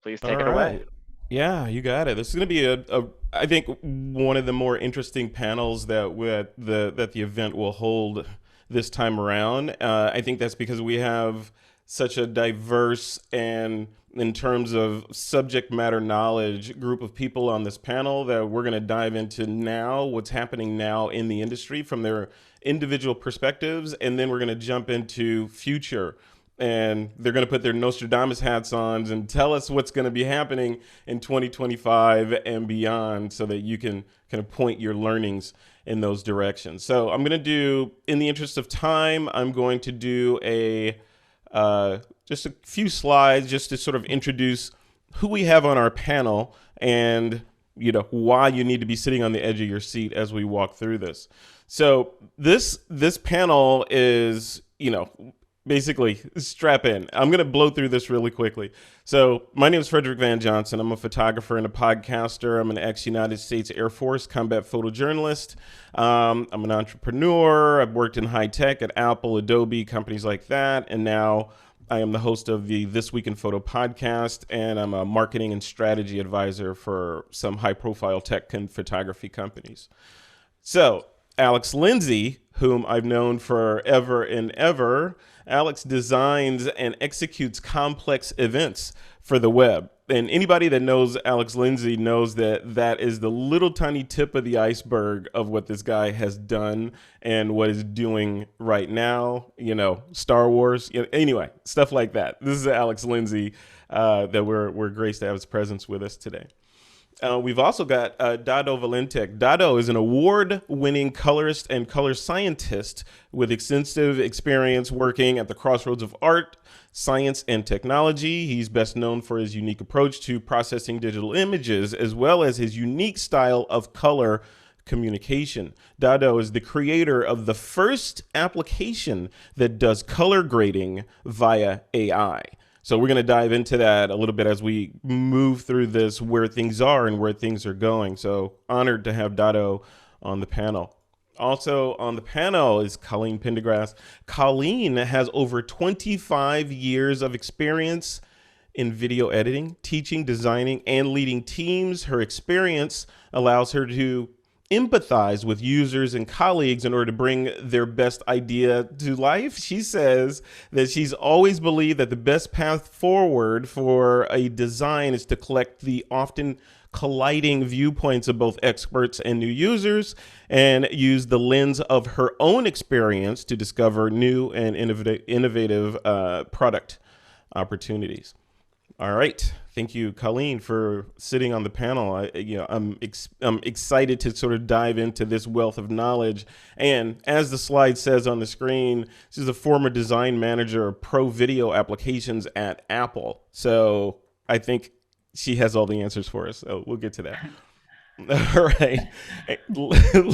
Please All take it away. right. Yeah, you got it. This is going to be I think one of the more interesting panels that the event will hold this time around. I think that's because we have such a diverse and in terms of subject matter knowledge group of people on this panel that we're going to dive into now what's happening now in the industry from their individual perspectives, and then we're going to jump into future, and they're going to put their Nostradamus hats on and tell us what's going to be happening in 2025 and beyond so that you can kind of point your learnings in those directions. So I'm going to do, in the interest of time, I'm going to do just a few slides just to sort of introduce who we have on our panel and why you need to be sitting on the edge of your seat as we walk through this. So this panel is, basically, strap in. I'm going to blow through this really quickly. So my name is Frederick Van Johnson. I'm a photographer and a podcaster. I'm an ex-United States Air Force combat photojournalist. I'm an entrepreneur. I've worked in high tech at Apple, Adobe, companies like that. And now I am the host of the This Week in Photo podcast, and I'm a marketing and strategy advisor for some high-profile tech and photography companies. So Alex Lindsay, whom I've known forever and ever, Alex designs and executes complex events for the web. And anybody that knows Alex Lindsay knows that that is the little tiny tip of the iceberg of what this guy has done and what is doing right now, Star Wars, anyway, stuff like that. This is Alex Lindsay that we're graced to have his presence with us today. We've also got Dado Valentic. Dado is an award-winning colorist and color scientist with extensive experience working at the crossroads of art, science, and technology. He's best known for his unique approach to processing digital images, as well as his unique style of color communication. Dado is the creator of the first application that does color grading via AI. So we're going to dive into that a little bit as we move through this, where things are and where things are going. So honored to have Dado on the panel. Also on the panel is Colleen Pindergrass. Colleen has over 25 years of experience in video editing, teaching, designing, and leading teams. Her experience allows her to empathize with users and colleagues in order to bring their best idea to life. She says that she's always believed that the best path forward for a design is to collect the often colliding viewpoints of both experts and new users and use the lens of her own experience to discover new and innovative product opportunities. All right. Thank you, Colleen, for sitting on the panel. I'm excited to sort of dive into this wealth of knowledge. And as the slide says on the screen, she's a former design manager of pro video applications at Apple. So I think she has all the answers for us. So we'll get to that. All right.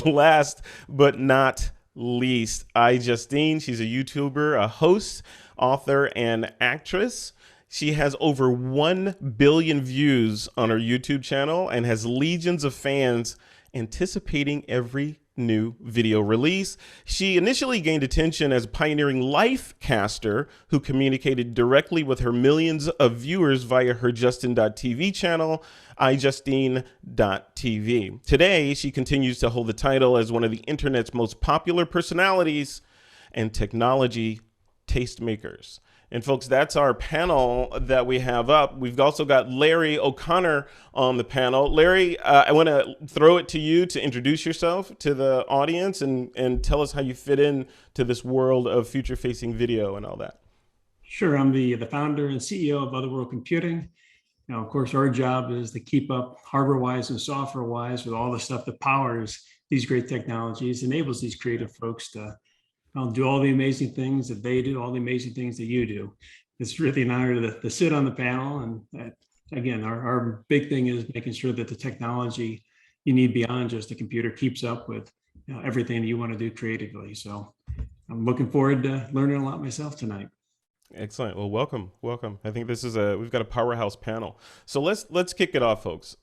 Last but not least, iJustine. She's a YouTuber, a host, author, and actress. She has over 1 billion views on her YouTube channel and has legions of fans anticipating every new video release. She initially gained attention as a pioneering life caster who communicated directly with her millions of viewers via her Justin.tv channel, iJustine.tv. Today, she continues to hold the title as one of the internet's most popular personalities and technology tastemakers. And folks, that's our panel that we have up. We've also got Larry O'Connor on the panel. Larry, I want to throw it to you to introduce yourself to the audience and tell us how you fit in to this world of future-facing video and all that. Sure, I'm the founder and CEO of Otherworld Computing. Now, of course, our job is to keep up hardware-wise and software-wise with all the stuff that powers these great technologies, enables these creative folks to do all the amazing things that they do, all the amazing things that you do. It's really an honor to sit on the panel. And again, our big thing is making sure that the technology you need beyond just a computer keeps up with everything that you want to do creatively. So I'm looking forward to learning a lot myself tonight. Excellent. Well, welcome. I think we've got a powerhouse panel. So let's kick it off, folks.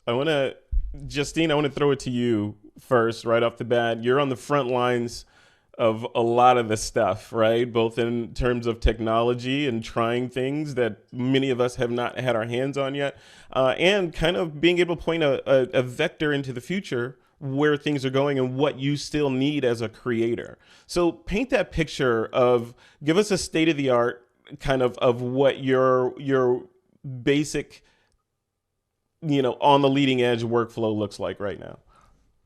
Justine, I want to throw it to you first, right off the bat. You're on the front lines of a lot of the stuff, right? Both in terms of technology and trying things that many of us have not had our hands on yet, and kind of being able to point a vector into the future where things are going and what you still need as a creator. So paint that picture of, give us a state of the art kind of what your basic, on the leading edge workflow looks like right now.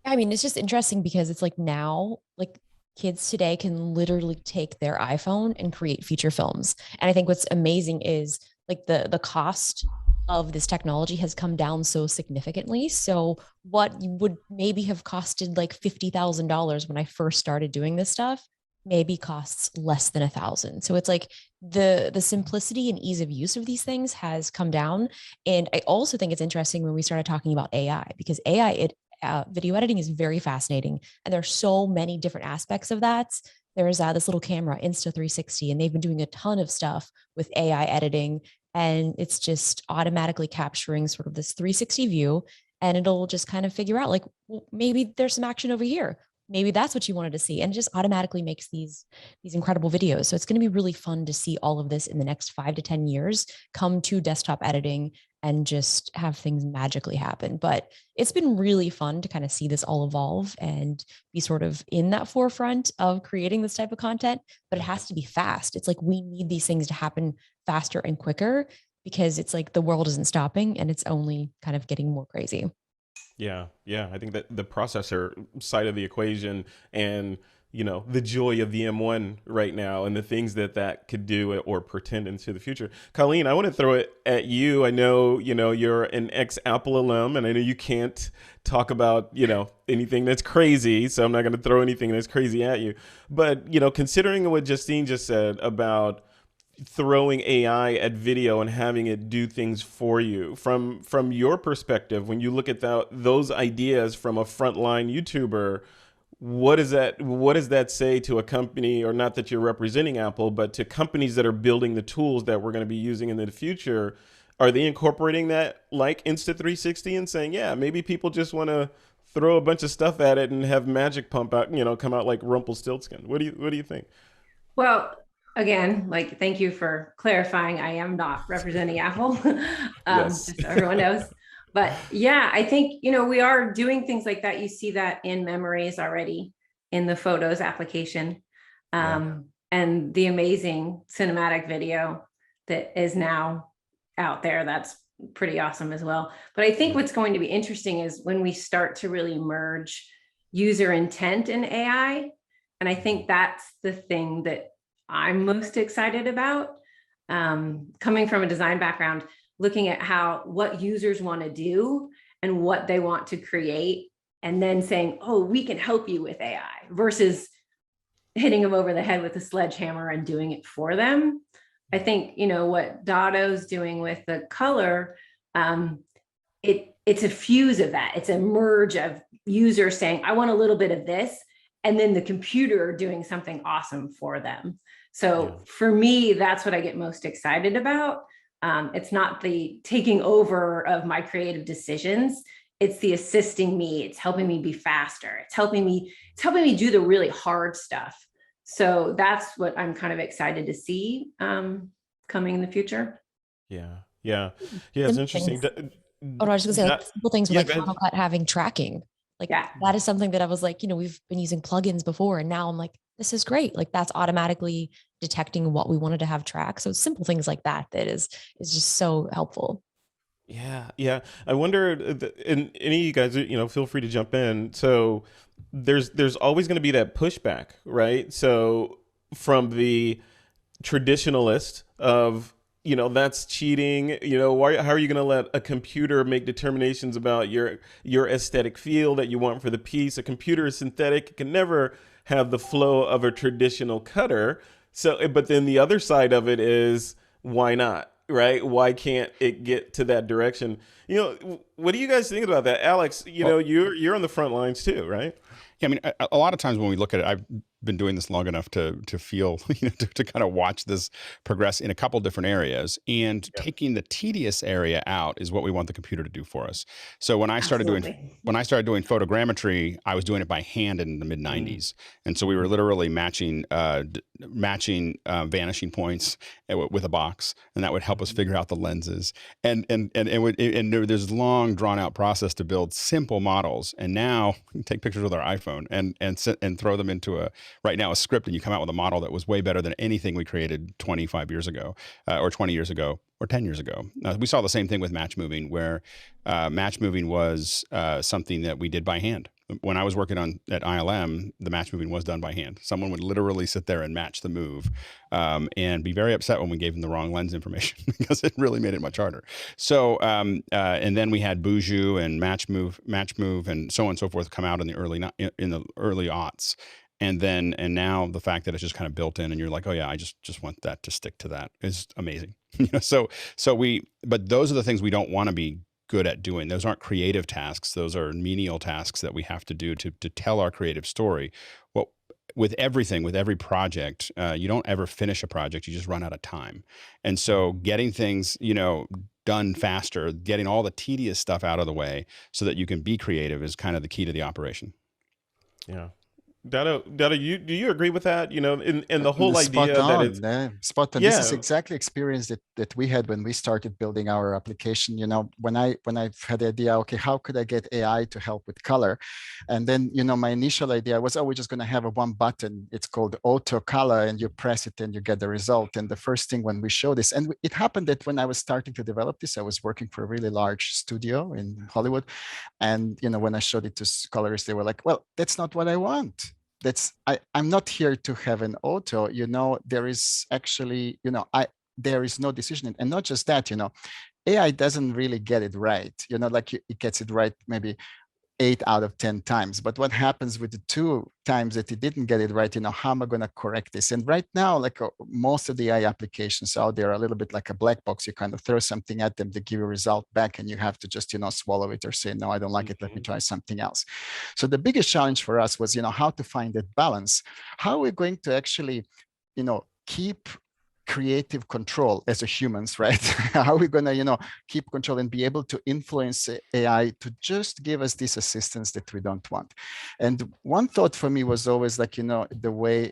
I mean, it's just interesting because it's like now, like kids today can literally take their iPhone and create feature films. And I think what's amazing is like the cost of this technology has come down so significantly. So what would maybe have costed like $50,000 when I first started doing this stuff maybe costs less than 1,000. So it's like the simplicity and ease of use of these things has come down. And I also think it's interesting when we started talking about AI, because video editing is very fascinating, and there's so many different aspects of that. There's this little camera, Insta360, and they've been doing a ton of stuff with AI editing, and it's just automatically capturing sort of this 360 view, and it'll just kind of figure out like, well, maybe there's some action over here. Maybe that's what you wanted to see, and it just automatically makes these incredible videos. So it's going to be really fun to see all of this in the next 5 to 10 years come to desktop editing and just have things magically happen. But it's been really fun to kind of see this all evolve and be sort of in that forefront of creating this type of content, but it has to be fast. It's like we need these things to happen faster and quicker, because it's like the world isn't stopping and it's only kind of getting more crazy. Yeah, yeah. I think that the processor side of the equation and, the joy of the M1 right now and the things that could do or pretend into the future. Colleen, I want to throw it at you. I know, you're an ex-Apple alum, and I know you can't talk about, anything that's crazy. So I'm not going to throw anything that's crazy at you. But, considering what Justine just said about throwing AI at video and having it do things for you, from your perspective, when you look at those ideas from a frontline YouTuber, what does that say to a company, or not that you're representing Apple, but to companies that are building the tools that we're going to be using in the future? Are they incorporating that like Insta360 and saying, yeah, maybe people just want to throw a bunch of stuff at it and have magic pump out, come out like Rumpelstiltskin? What do you think? Well, again, like, thank you for clarifying. I am not representing Apple, Yes. just so everyone knows. But yeah, I think, we are doing things like that. You see that in memories already in the Photos application, and the amazing cinematic video that is now out there. That's pretty awesome as well. But I think what's going to be interesting is when we start to really merge user intent and AI. And I think that's the thing that I'm most excited about, coming from a design background, looking at what users want to do and what they want to create, and then saying, oh, we can help you with AI, versus hitting them over the head with a sledgehammer and doing it for them. I think, what Dado's doing with the color, it's a fuse of that. It's a merge of users saying, I want a little bit of this, and then the computer doing something awesome for them. So for me, that's what I get most excited about. It's not the taking over of my creative decisions. It's the assisting me. It's helping me be faster. It's helping me do the really hard stuff. So that's what I'm kind of excited to see coming in the future. Yeah. It's interesting. I was just gonna say, like, simple things like Final Cut having tracking. Like, that is something that I was like, we've been using plugins before, and now I'm like, this is great. Like, that's automatically detecting what we wanted to have track. So simple things like that is just so helpful. Yeah. I wonder, and any of you guys, feel free to jump in. So there's always going to be that pushback, right? So from the traditionalist of, that's cheating. How are you going to let a computer make determinations about your aesthetic feel that you want for the piece? A computer is synthetic. It can never have the flow of a traditional cutter. So, but then the other side of it is, why not? Right? Why can't it get to that direction? What do you guys think about that, Alex? You're on the front lines too, right? Yeah, I mean, a lot of times when we look at it, been doing this long enough to feel, to kind of watch this progress in a couple different areas. And taking the tedious area out is what we want the computer to do for us. So when I started doing photogrammetry, I was doing it by hand in the mid 90s. And so we were literally matching vanishing points with a box, and that would help us figure out the lenses. And there's long drawn out process to build simple models. And now we take pictures with our iPhone and throw them into a script, and you come out with a model that was way better than anything we created 25 years ago, or 20 years ago, or 10 years ago. We saw the same thing with match moving, where match moving was something that we did by hand. When I was working at ILM, the match moving was done by hand. Someone would literally sit there and match the move, and be very upset when we gave them the wrong lens information because it really made it much harder. So, and then we had Buju and match move, and so on and so forth come out in the early aughts. And now the fact that it's just kind of built in, and you're like, oh yeah, I just want that to stick to that is amazing. But those are the things we don't want to be good at doing. Those aren't creative tasks. Those are menial tasks that we have to do to tell our creative story. Well, with every project, you don't ever finish a project. You just run out of time. And so getting things, done faster, getting all the tedious stuff out of the way so that you can be creative is kind of the key to the operation. Yeah. Dado, do you agree with that? In the whole idea that it's spot on. Yeah. This is exactly experience that we had when we started building our application. When I had the idea, okay, how could I get AI to help with color? And then, my initial idea was, we're just going to have one button. It's called auto color, and you press it and you get the result. And the first thing when we show this, and it happened that when I was starting to develop this, I was working for a really large studio in Hollywood. And, when I showed it to colorists, they were like, well, that's not what I want. I'm not here to have an auto, there is actually, there is no decision. And not just that, AI doesn't really get it right, it gets it right maybe 8 out of 10 times. But what happens with the 2 times that it didn't get it right, how am I going to correct this? And right now, most of the AI applications out there are a little bit like a black box. You kind of throw something at them, they give you a result back, and you have to just, swallow it or say, no, I don't like it. Let me try something else. So the biggest challenge for us was, how to find that balance. How are we going to actually, keep creative control as a humans, right? How are we going to, keep control and be able to influence AI to just give us this assistance that we don't want? And one thought for me was always the way,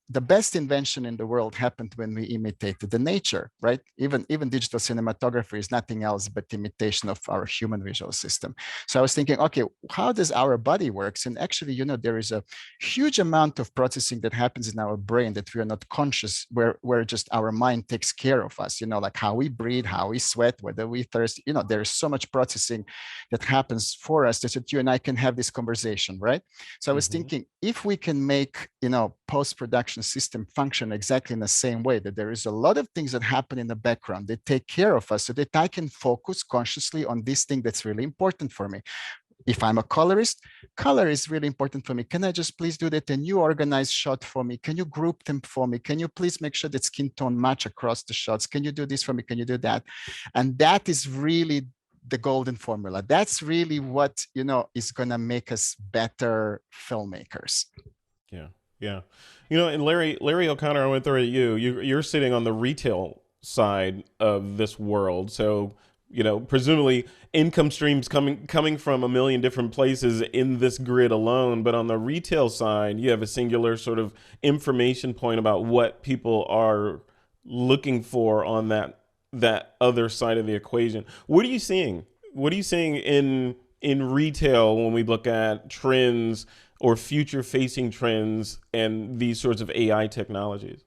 the best invention in the world happened when we imitated the nature, right? Even digital cinematography is nothing else but imitation of our human visual system. So I was thinking, okay, how does our body works? And actually, there is a huge amount of processing that happens in our brain that we are not conscious, where just our mind takes care of us, like how we breathe, how we sweat, whether we thirst, there is so much processing that happens for us that you and I can have this conversation, right? So I was thinking, if we can make, post-production system function exactly in the same way, that there is a lot of things that happen in the background that take care of us so that I can focus consciously on this thing that's really important for me. If I'm a colorist, color is really important for me. Can I just please do that? And you organize shot for me? Can you group them for me? Can you please make sure that skin tone match across the shots? Can you do this for me? Can you do that? And that is really the golden formula. That's really what, is going to make us better filmmakers. Yeah. Yeah. And Larry O'Connor, I went through at you're sitting on the retail side of this world. So, presumably income streams coming from a million different places in this grid alone. But on the retail side, you have a singular sort of information point about what people are looking for on that other side of the equation. What are you seeing? What are you seeing in retail when we look at trends or future-facing trends and these sorts of AI technologies?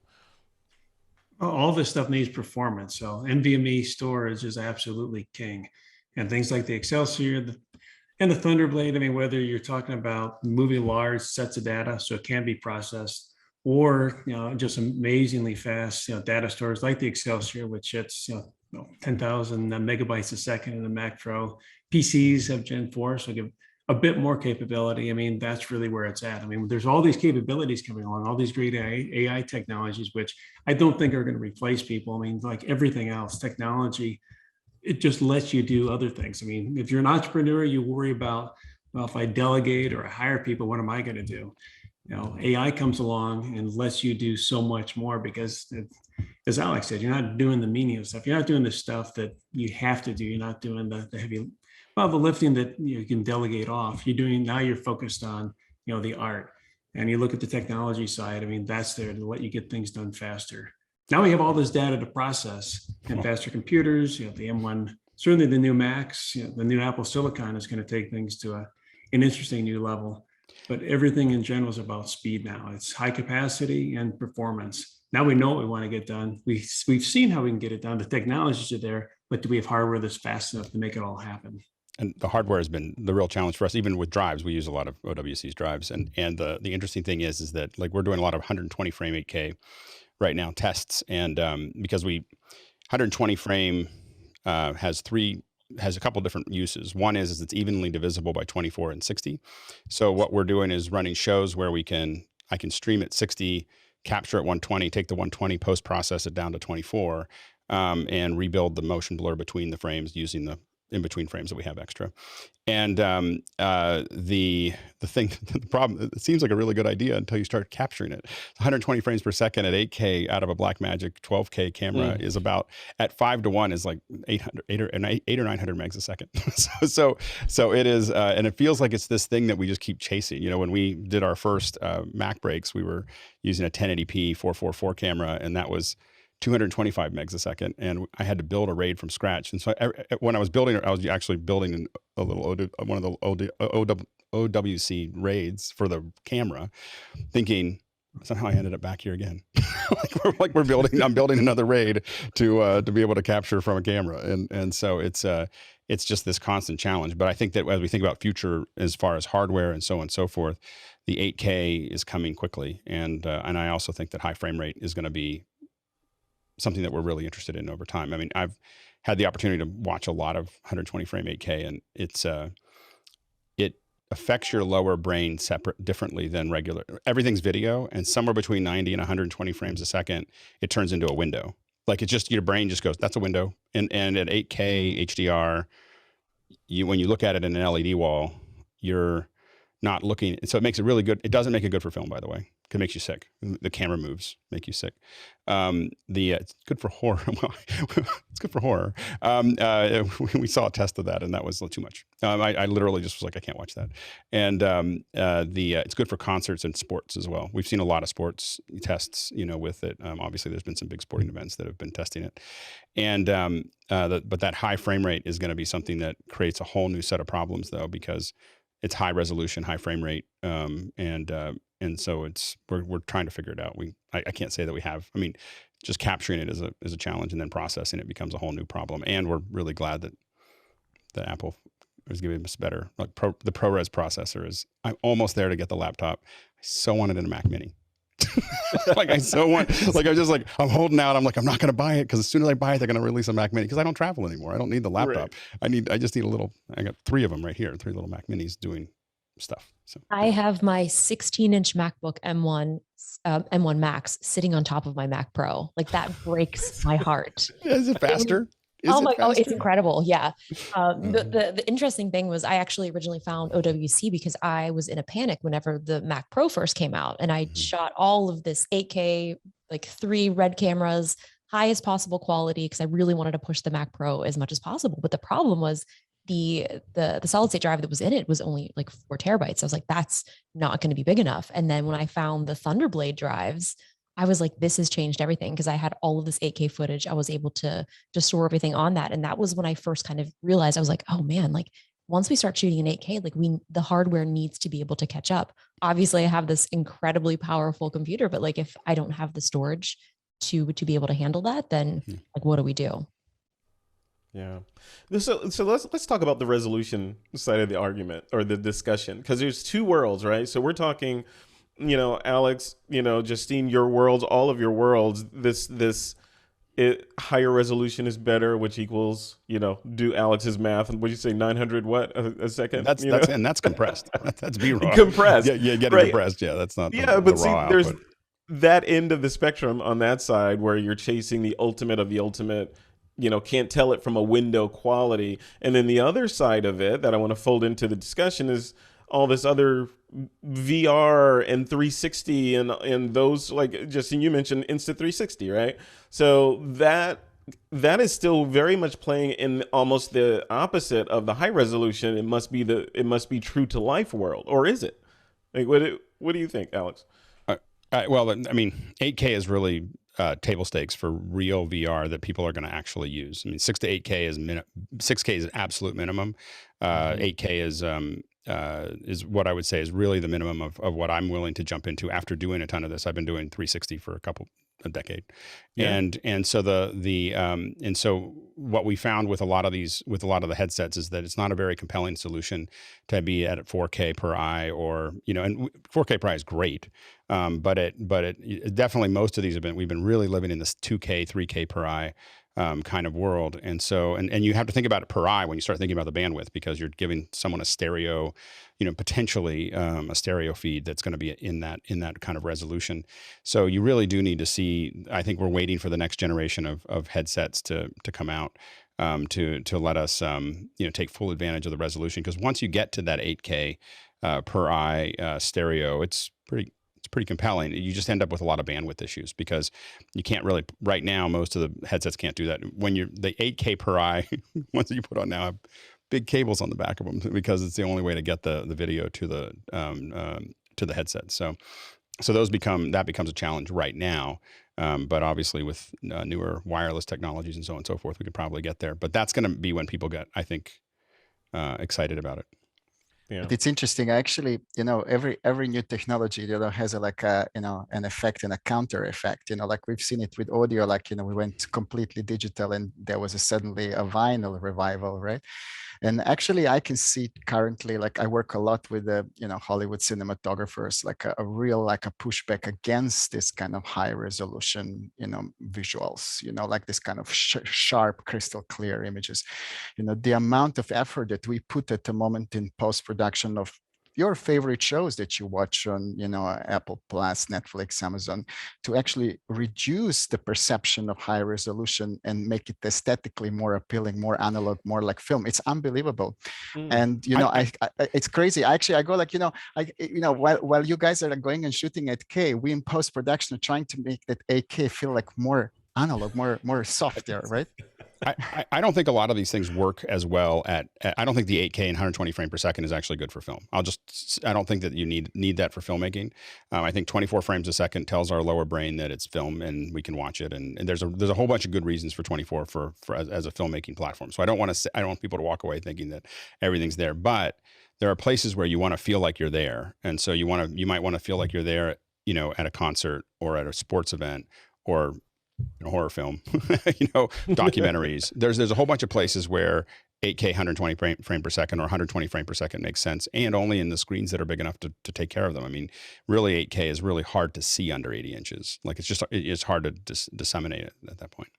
All this stuff needs performance. So NVMe storage is absolutely king. And things like the Excelsior and the Thunderblade, whether you're talking about moving large sets of data so it can be processed, or just amazingly fast data stores like the Excelsior, which it's 10,000 megabytes a second in the Mac Pro. PCs have Gen 4, so give a bit more capability. That's really where it's at. There's all these capabilities coming along, all these great AI technologies, which I don't think are going to replace people. Like everything else, technology, it just lets you do other things. If you're an entrepreneur, you worry about, well, if I delegate or hire people, what am I going to do? AI comes along and lets you do so much more because, as Alex said, you're not doing the menial stuff. You're not doing the stuff that you have to do. You're not doing the heavy, the lifting that you can delegate off. You're focused on, the art. And you look at the technology side, that's there to let you get things done faster. Now we have all this data to process and faster computers, the M1, certainly the new Macs, the new Apple Silicon is going to take things to an interesting new level. But everything in general is about speed now. It's high capacity and performance. Now we know what we want to get done. We've seen how we can get it done. The technologies are there, but do we have hardware that's fast enough to make it all happen? And the hardware has been the real challenge for us. Even with drives, we use a lot of OWC's drives. And the interesting thing is that like we're doing a lot of 120 frame 8K right now tests. And because 120 frame has a couple different uses. One is it's evenly divisible by 24 and 60. So what we're doing is running shows where I can stream at 60, capture at 120, take the 120, post-process it down to 24, and rebuild the motion blur between the frames using the in-between frames that we have extra. And the problem, it seems like a really good idea until you start capturing it. 120 frames per second at 8K out of a Blackmagic 12K camera is about, at 5:1 is like 800 or 900 megs a second. so it is, and it feels like it's this thing that we just keep chasing. When we did our first Mac breaks, we were using a 1080p 444 camera, and that was 225 megs a second, and I had to build a RAID from scratch. And so when I was building it, I was actually building a little one of the OWC RAIDs for the camera, thinking somehow I ended up back here again. I'm building another RAID to be able to capture from a camera, and so it's just this constant challenge. But I think that as we think about future as far as hardware and so on and so forth, the 8K is coming quickly, and I also think that high frame rate is going to be something that we're really interested in over time. I've had the opportunity to watch a lot of 120 frame 8K, and it affects your lower brain differently than regular. Everything's video, and somewhere between 90 and 120 frames a second, it turns into a window. Like it's just, your brain just goes, that's a window. And at 8K HDR, when you look at it in an LED wall, you're not looking. So it makes it really good. It doesn't make it good for film, by the way. It makes you sick. The camera moves make you sick. It's good for horror. It's good for horror. We saw a test of that, and that was too much. I literally just was like, I can't watch that. And it's good for concerts and sports as well. We've seen a lot of sports tests, with it. Obviously, there's been some big sporting events that have been testing it. And but that high frame rate is going to be something that creates a whole new set of problems, though, because it's high resolution, high frame rate, and so we're trying to figure it out. I can't say that we have. Just capturing it is a challenge, and then processing it becomes a whole new problem. And we're really glad that Apple is giving us better. Like the ProRes processor is. I'm almost there to get the laptop. I so wanted in a Mac Mini. I'm holding out. I'm like, I'm not going to buy it because as soon as I buy it, they're going to release a Mac Mini because I don't travel anymore. I don't need the laptop. Right. I just need a little. I got 3 of them right here. 3 little Mac Minis doing stuff. So I have my 16-inch MacBook M1 Max sitting on top of my Mac Pro. Like that breaks my heart. Is it faster? It's incredible. Yeah. The interesting thing was I actually originally found OWC because I was in a panic whenever the Mac Pro first came out, and I shot all of this 8K, like 3 red cameras, highest possible quality, because I really wanted to push the Mac Pro as much as possible. But the problem was the solid state drive that was in it was only like 4 terabytes. I was like, that's not going to be big enough. And then when I found the Thunderblade drives, I was like, this has changed everything, because I had all of this 8K footage. I was able to store everything on that. And that was when I first kind of realized, I was like, oh man, like once we start shooting in 8K, like the hardware needs to be able to catch up. Obviously I have this incredibly powerful computer, but like, if I don't have the storage to be able to handle that, then like, what do we do? Yeah. So let's talk about the resolution side of the argument or the discussion, because there's 2 worlds, right? So we're talking, Alex, Justine, your worlds, all of your worlds, higher resolution is better, which equals, do Alex's math. And would you say 900 what a second? And that's compressed. That's B-raw. Compressed. Yeah, getting right. compressed. Yeah, that's not. But see, there's that end of the spectrum on that side where you're chasing the ultimate of the ultimate. Can't tell it from a window quality. And then the other side of it that I want to fold into the discussion is all this other VR and 360 and those, like Justine, you mentioned Insta360, right? So that is still very much playing in almost the opposite of the high resolution. It must be true to life world, or is it? Like, what do you think, Alex? Well, I mean, 8K is really table stakes for real VR that people are going to actually use. I mean, 6 to 8K is 6K is absolute minimum. 8K is what I would say is really the minimum of what I'm willing to jump into after doing a ton of this. I've been doing 360 for a decade. Yeah. And so what we found with a lot of the headsets is that it's not a very compelling solution to be at 4K per eye, or, and 4K per eye is great. But it definitely, most of these we've been really living in this 2K, 3K per eye kind of world. And so, and you have to think about it per eye when you start thinking about the bandwidth, because you're giving someone a stereo, potentially a stereo feed that's going to be in that kind of resolution. So you really do need to see, I think we're waiting for the next generation of headsets to come out to let us, take full advantage of the resolution. Because once you get to that 8K per eye stereo, it's pretty compelling. You just end up with a lot of bandwidth issues because you can't really, right now, most of the headsets can't do that. When the 8K per eye ones that you put on now have big cables on the back of them, because it's the only way to get the video to the headset. So becomes a challenge right now. But obviously with newer wireless technologies and so on and so forth, we could probably get there. But that's going to be when people get, I think, excited about it. Yeah. But it's interesting, actually, every new technology, has an effect and a counter effect, like we've seen it with audio, we went completely digital and there was suddenly a vinyl revival, right? And actually I can see currently, I work a lot with Hollywood cinematographers, a real, a pushback against this kind of high resolution, visuals, this kind of sharp, crystal clear images. The amount of effort that we put at the moment in post-production of your favorite shows that you watch on, Apple Plus, Netflix, Amazon, to actually reduce the perception of high resolution and make it aesthetically more appealing, more analog, more like film. It's unbelievable. And, it's crazy. Actually, I go while you guys are going and shooting at K, we in post-production are trying to make that 8K feel like more analog, more softer, right? I don't think a lot of these things work as well I don't think the 8K and 120 frame per second is actually good for film. I don't think that you need that for filmmaking. I think 24 frames a second tells our lower brain that it's film and we can watch it. And there's a whole bunch of good reasons for 24 for as a filmmaking platform. So I don't want people to walk away thinking that everything's there, but there are places where you want to feel like you're there. And so you might want to feel like you're there, at a concert or at a sports event or horror film, documentaries. There's a whole bunch of places where 8K 120 frame per second or 120 frame per second makes sense, and only in the screens that are big enough to take care of them. I mean, really 8K is really hard to see under 80 inches. It's hard to disseminate it at that point.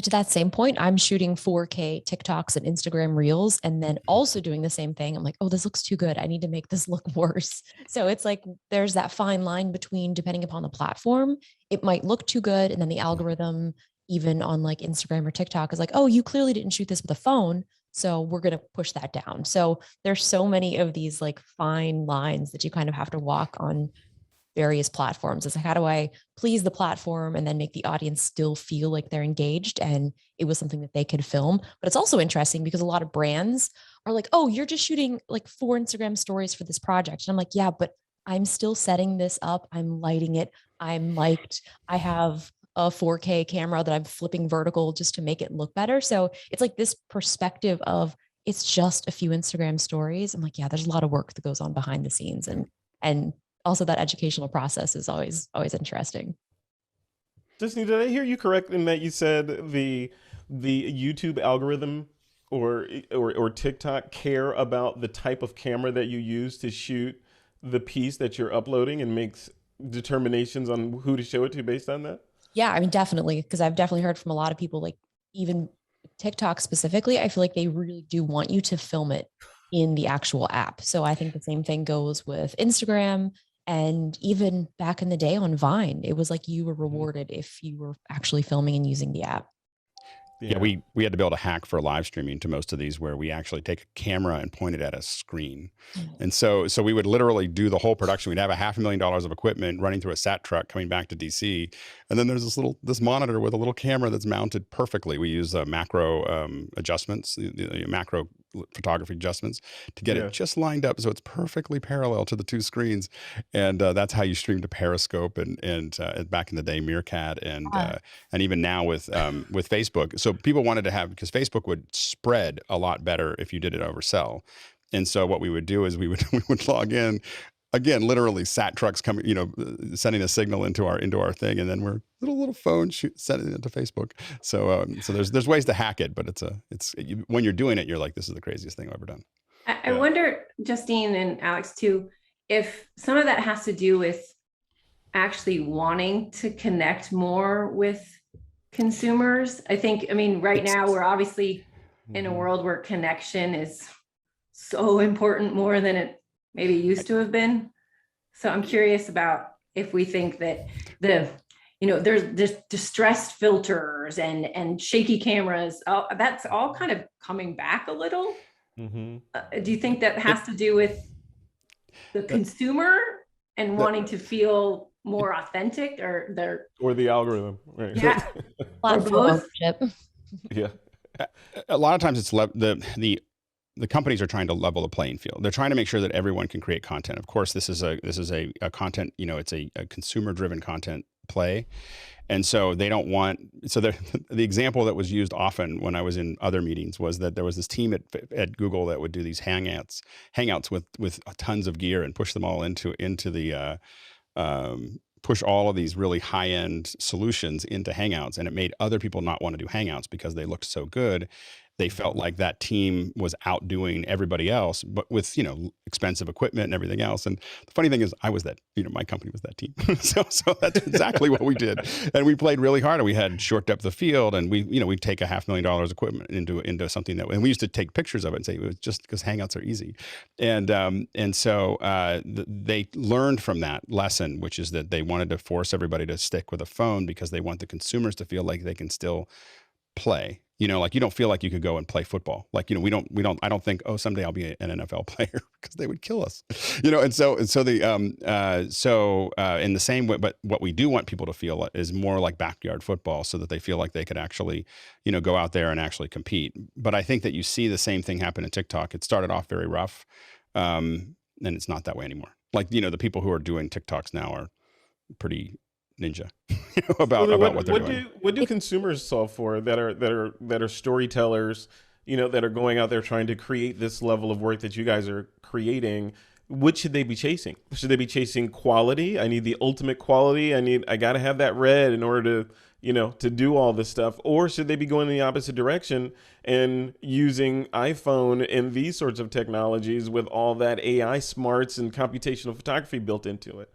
To that same point, I'm shooting 4K TikToks and Instagram Reels and then also doing the same thing. I'm like, oh, this looks too good. I need to make this look worse. So it's like there's that fine line between, depending upon the platform, it might look too good. And then the algorithm, even on like Instagram or TikTok, is like, oh, you clearly didn't shoot this with a phone, so we're going to push that down. So there's so many of these like fine lines that you kind of have to walk on various platforms. It's like, how do I please the platform and then make the audience still feel like they're engaged and it was something that they could film? But it's also interesting because a lot of brands are like, oh, you're just shooting like 4 Instagram stories for this project. And I'm like, yeah, but I'm still setting this up. I'm lighting it. I'm mic'd. I have a 4K camera that I'm flipping vertical just to make it look better. So it's like this perspective of it's just a few Instagram stories. I'm like, yeah, there's a lot of work that goes on behind the scenes, and also that educational process is always interesting. Justine, did I hear you correct in that you said the YouTube algorithm or TikTok care about the type of camera that you use to shoot the piece that you're uploading and makes determinations on who to show it to based on that? Yeah, I mean, definitely, because I've definitely heard from a lot of people, like even TikTok specifically, I feel like they really do want you to film it in the actual app. So I think the same thing goes with Instagram. And even back in the day on Vine, it was like you were rewarded if you were actually filming and using the app. Yeah, we had to build a hack for live streaming to most of these where we actually take a camera and point it at a screen. And so we would literally do the whole production. We'd have $500,000 of equipment running through a SAT truck coming back to DC. And then there's this monitor with a little camera that's mounted perfectly. We use macro adjustments, the macro photography adjustments to get it just lined up so it's perfectly parallel to the two screens. And that's how you stream to Periscope and back in the day, Meerkat, and even now with Facebook. So people wanted to have, because Facebook would spread a lot better if you did it over cell. And so what we would do is we would log in, again, literally SAT trucks coming, sending a signal into our thing, and then we're little phone sending it into Facebook. So there's ways to hack it, but when you're doing it, you're like, this is the craziest thing I've ever done. I wonder, Justine and Alex too, if some of that has to do with actually wanting to connect more with consumers. Right now we're obviously in a world where connection is so important, more than it maybe used to have been. So I'm curious about if we think that there's distressed filters and shaky cameras. That's all kind of coming back a little. Do you think that has to do with the consumer and wanting to feel more authentic, or the algorithm, right? Yeah, or both. Yeah, a lot of times it's the companies are trying to level the playing field. They're trying to make sure that everyone can create content. Of course, this is a content, it's a consumer driven content play. And so they don't want, the example that was used often when I was in other meetings was that there was this team at Google that would do these hangouts with tons of gear and push them all into the, push all of these really high-end solutions into Hangouts. And it made other people not want to do Hangouts because they looked so good. They felt like that team was outdoing everybody else, but with, expensive equipment and everything else. And the funny thing is I was that, my company was that team. so that's exactly what we did. And we played really hard, and we had short depth of field, and we'd take $500,000 equipment into something and we used to take pictures of it and say it was just because Hangouts are easy. And so they learned from that lesson, which is that they wanted to force everybody to stick with a phone because they want the consumers to feel like they can still play. Like you don't feel like you could go and play football. Like, I don't think, oh, someday I'll be an NFL player because they would kill us, and so in the same way, but what we do want people to feel is more like backyard football so that they feel like they could actually, go out there and actually compete. But I think that you see the same thing happen in TikTok. It started off very rough, and it's not that way anymore. Like, the people who are doing TikToks now are pretty ninja about what they're doing. What do consumers solve for that are storytellers, that are going out there trying to create this level of work that you guys are creating? What should they be chasing? Should they be chasing quality? I need the ultimate quality. I got to have that red in order to do all this stuff. Or should they be going in the opposite direction and using iPhone and these sorts of technologies with all that AI smarts and computational photography built into it?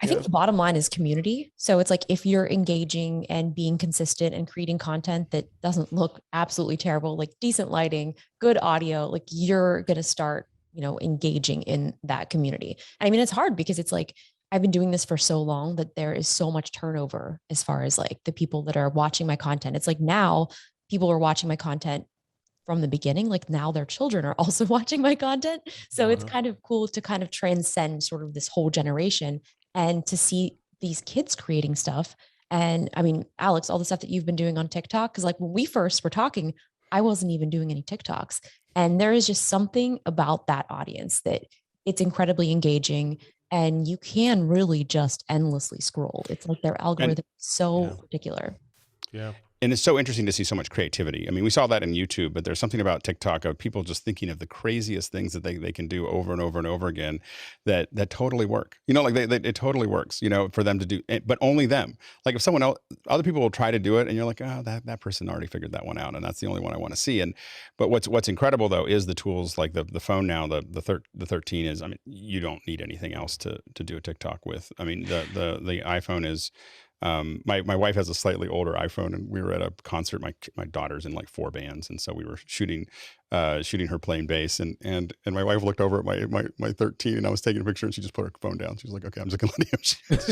I think the bottom line is community. So it's like, if you're engaging and being consistent and creating content that doesn't look absolutely terrible, like decent lighting, good audio, like you're going to start, engaging in that community. And it's hard because it's like, I've been doing this for so long that there is so much turnover as far as like the people that are watching my content. It's like now people are watching my content from the beginning, like now their children are also watching my content. So it's kind of cool to kind of transcend sort of this whole generation and to see these kids creating stuff. And Alex, all the stuff that you've been doing on TikTok, because like when we first were talking, I wasn't even doing any TikToks. And there is just something about that audience that it's incredibly engaging, and you can really just endlessly scroll. It's like their algorithm is so particular. Yeah. And it's so interesting to see so much creativity. We saw that in YouTube, but there's something about TikTok of people just thinking of the craziest things that they can do over and over and over again that totally work. It totally works, for them to do it, but only them. Like if someone else, other people will try to do it and you're like, oh, that person already figured that one out. And that's the only one I want to see. But what's incredible though, is the tools like the phone now, the 13 is, you don't need anything else to do a TikTok with. The iPhone is, My wife has a slightly older iPhone, and we were at a concert. My daughter's in like 4 bands, and so we were shooting her playing bass, and my wife looked over at my 13, and I was taking a picture, and she just put her phone down. She was like, "Okay, I'm just gonna let him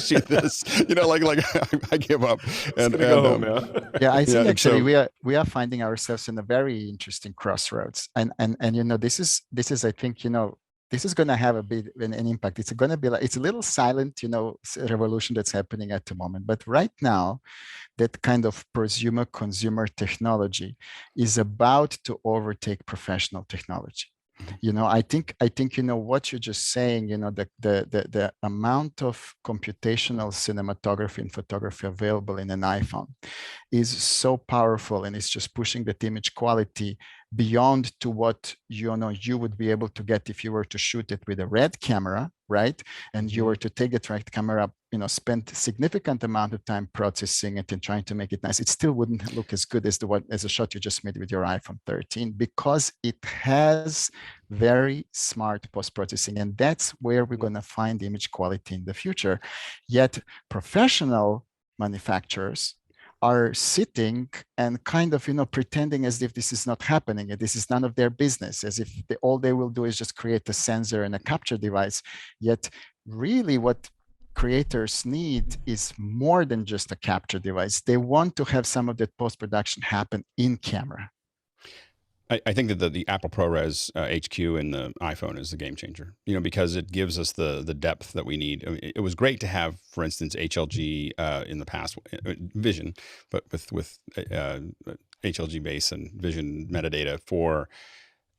shoot this," like I give up. And go home now. Yeah, I think actually so, we are finding ourselves in a very interesting crossroads, and this is I think this is going to have a bit an impact. It's going to be like, it's a little silent revolution that's happening at the moment, but right now that kind of prosumer consumer technology is about to overtake professional technology. I think what you're just saying, the amount of computational cinematography and photography available in an iPhone is so powerful, and it's just pushing that image quality beyond to what you would be able to get if you were to shoot it with a red camera, right? And you were to take the red camera, spend significant amount of time processing it and trying to make it nice. It still wouldn't look as good as the shot you just made with your iPhone 13, because it has very smart post-processing, and that's where we're going to find image quality in the future. Yet professional manufacturers are sitting and kind of pretending as if this is not happening, and this is none of their business, as if all they will do is just create a sensor and a capture device. Yet really what creators need is more than just a capture device. They want to have some of that post-production happen in camera. I think that the Apple ProRes HQ in the iPhone is the game changer, because it gives us the depth that we need. I mean, it was great to have, for instance, HLG in the past, vision, but with HLG base and vision metadata for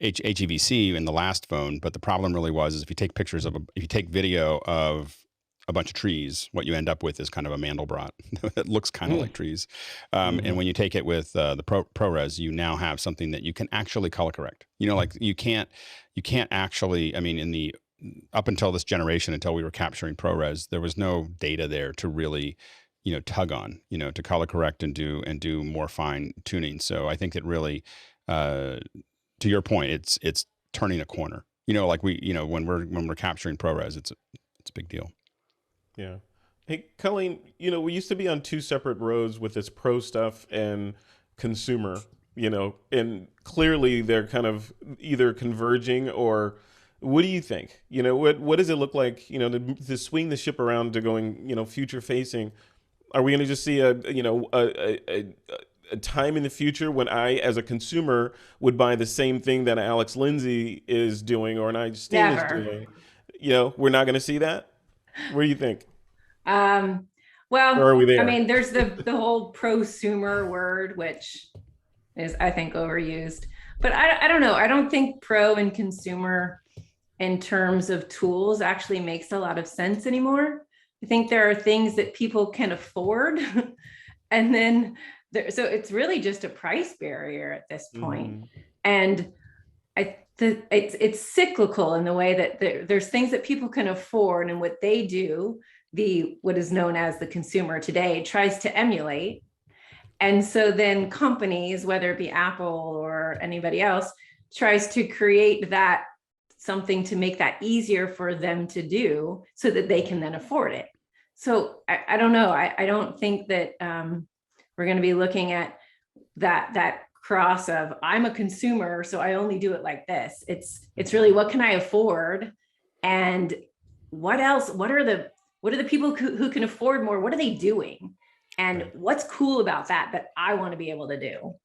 HEVC in the last phone. But the problem really was if you take pictures if you take video of a bunch of trees, what you end up with is kind of a Mandelbrot. It looks kind of like trees. And when you take it with the ProRes, you now have something that you can actually color correct. Like you can't actually, I mean, up until this generation, until we were capturing ProRes, there was no data there to really, tug on, to color correct and do more fine tuning. So I think that really, to your point, it's turning a corner. Like when we're capturing ProRes, it's a big deal. Yeah. Hey, Colleen, we used to be on 2 separate roads with this pro stuff and consumer, and clearly they're kind of either converging, or what do you think? What does it look like, to swing the ship around to going, future facing? Are we going to just see a time in the future when I, as a consumer, would buy the same thing that Alex Lindsay is doing or an iJustine is doing? We're not going to see that? What do you think? Well, or are we there? I mean, there's the whole prosumer word, which is, I think, overused. But I don't know. I don't think pro and consumer in terms of tools actually makes a lot of sense anymore. I think there are things that people can afford. And then, so it's really just a price barrier at this point. And it's cyclical in the way that there's things that people can afford, and what they do, what is known as the consumer today, tries to emulate. And so then companies, whether it be Apple or anybody else, tries to create that something to make that easier for them to do so that they can then afford it. So I don't know. I don't think that we're going to be looking at that cross of I'm a consumer, so I only do it like this. It's really, what can I afford, and what else? What are the people who can afford more? What are they doing? And what's cool about that I want to be able to do?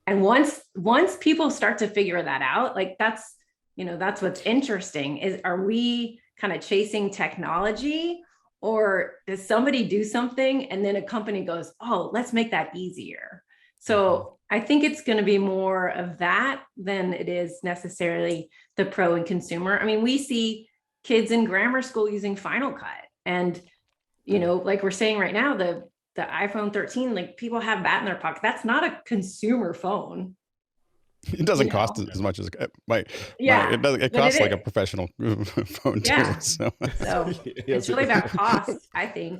And once people start to figure that out, like that's what's interesting, is are we kind of chasing technology, or does somebody do something and then a company goes, oh, let's make that easier? So I think it's going to be more of that than it is necessarily the pro and consumer. I mean, we see kids in grammar school using Final Cut, and like we're saying right now, the iPhone 13, like people have that in their pocket. That's not a consumer phone. It doesn't cost as much as it costs like a professional phone too. So it's really about cost, I think.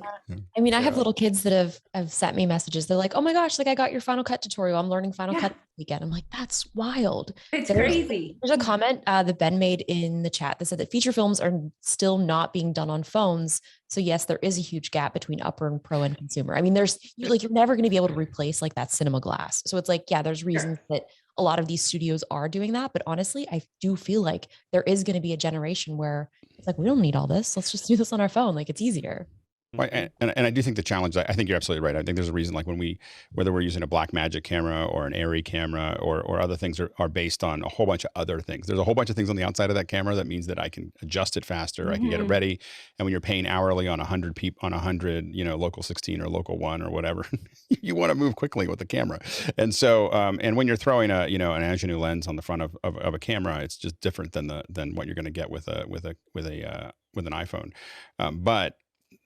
I mean, I have little kids that have sent me messages. They're like, oh my gosh, like I got your Final Cut tutorial. I'm learning Final Cut this weekend. I'm like, that's wild. It's crazy. There's a comment that Ben made in the chat that said that feature films are still not being done on phones So yes, there is a huge gap between upper and pro and consumer. I mean, you're never going to be able to replace like that cinema glass. So it's like, yeah, there's reasons that a lot of these studios are doing that. But honestly, I do feel like there is going to be a generation where it's like, we don't need all this. Let's just do this on our phone. Like it's easier. Right. And I do think the challenge, I think you're absolutely right. I think there's a reason, like whether we're using a Blackmagic camera or an Arri camera or other things are based on a whole bunch of other things. There's a whole bunch of things on the outside of that camera that means that I can adjust it faster. I can get it ready. And when you're paying hourly on 100 people, on 100, local 16 or local 1 or whatever, you want to move quickly with the camera. And so, and when you're throwing an Ingenue lens on the front of a camera, it's just different than what you're going to get with an iPhone. But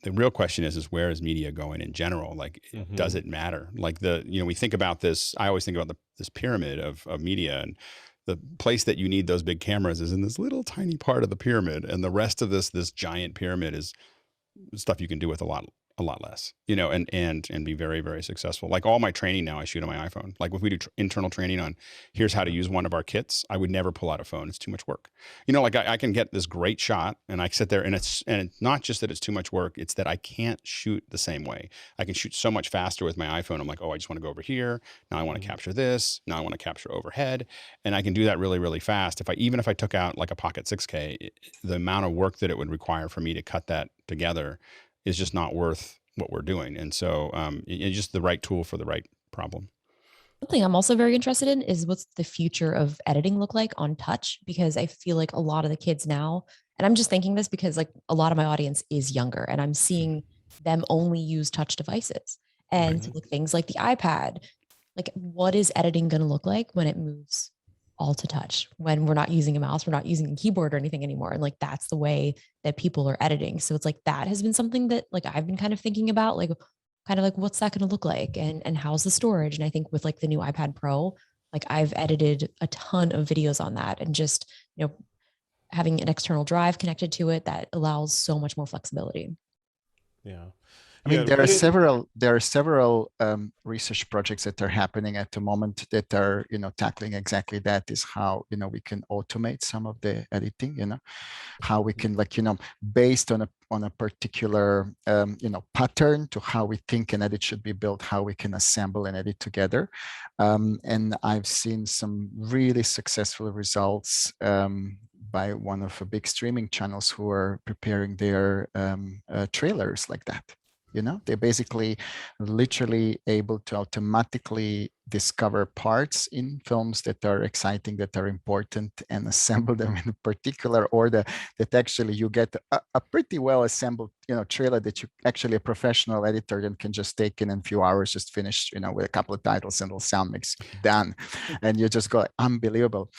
the real question is where is media going in general? Like, does it matter? Like we think about this, I always think about this pyramid of media, and the place that you need those big cameras is in this little tiny part of the pyramid. And the rest of this giant pyramid is stuff you can do with a lot less, and be very, very successful. Like all my training now, I shoot on my iPhone. Like if we do internal training on here's how to use one of our kits, I would never pull out a phone. It's too much work. Like I can get this great shot and I sit there and it's not just that it's too much work. It's that I can't shoot the same way. I can shoot so much faster with my iPhone. I'm like, oh, I just want to go over here. Now I want to capture this. Now I want to capture overhead. And I can do that really, really fast. Even if I took out like a Pocket 6K, the amount of work that it would require for me to cut that together is just not worth what we're doing. And so it's just the right tool for the right problem. One thing I'm also very interested in is what's the future of editing look like on touch? Because I feel like a lot of the kids now, and I'm just thinking this because like a lot of my audience is younger and I'm seeing them only use touch devices and like things like the iPad. Like what is editing going to look like when it moves all to touch, when we're not using a mouse, we're not using a keyboard or anything anymore. And like, that's the way that people are editing. So it's like, that has been something that like, I've been kind of thinking about, like, kind of like, what's that going to look like? And how's the storage? And I think with like the new iPad Pro, like I've edited a ton of videos on that and just, having an external drive connected to it that allows so much more flexibility. Yeah. I mean, there are several research projects that are happening at the moment that are, tackling exactly that, is how, we can automate some of the editing, how we can based on a particular, pattern to how we think an edit should be built, how we can assemble and edit together. And I've seen some really successful results by one of the big streaming channels who are preparing their trailers like that. They're basically literally able to automatically discover parts in films that are exciting, that are important, and assemble them in a particular order that actually you get a pretty well assembled, trailer that you actually a professional editor then can just take in a few hours, just finish, with a couple of titles and a little sound mix, done. And you just go, unbelievable.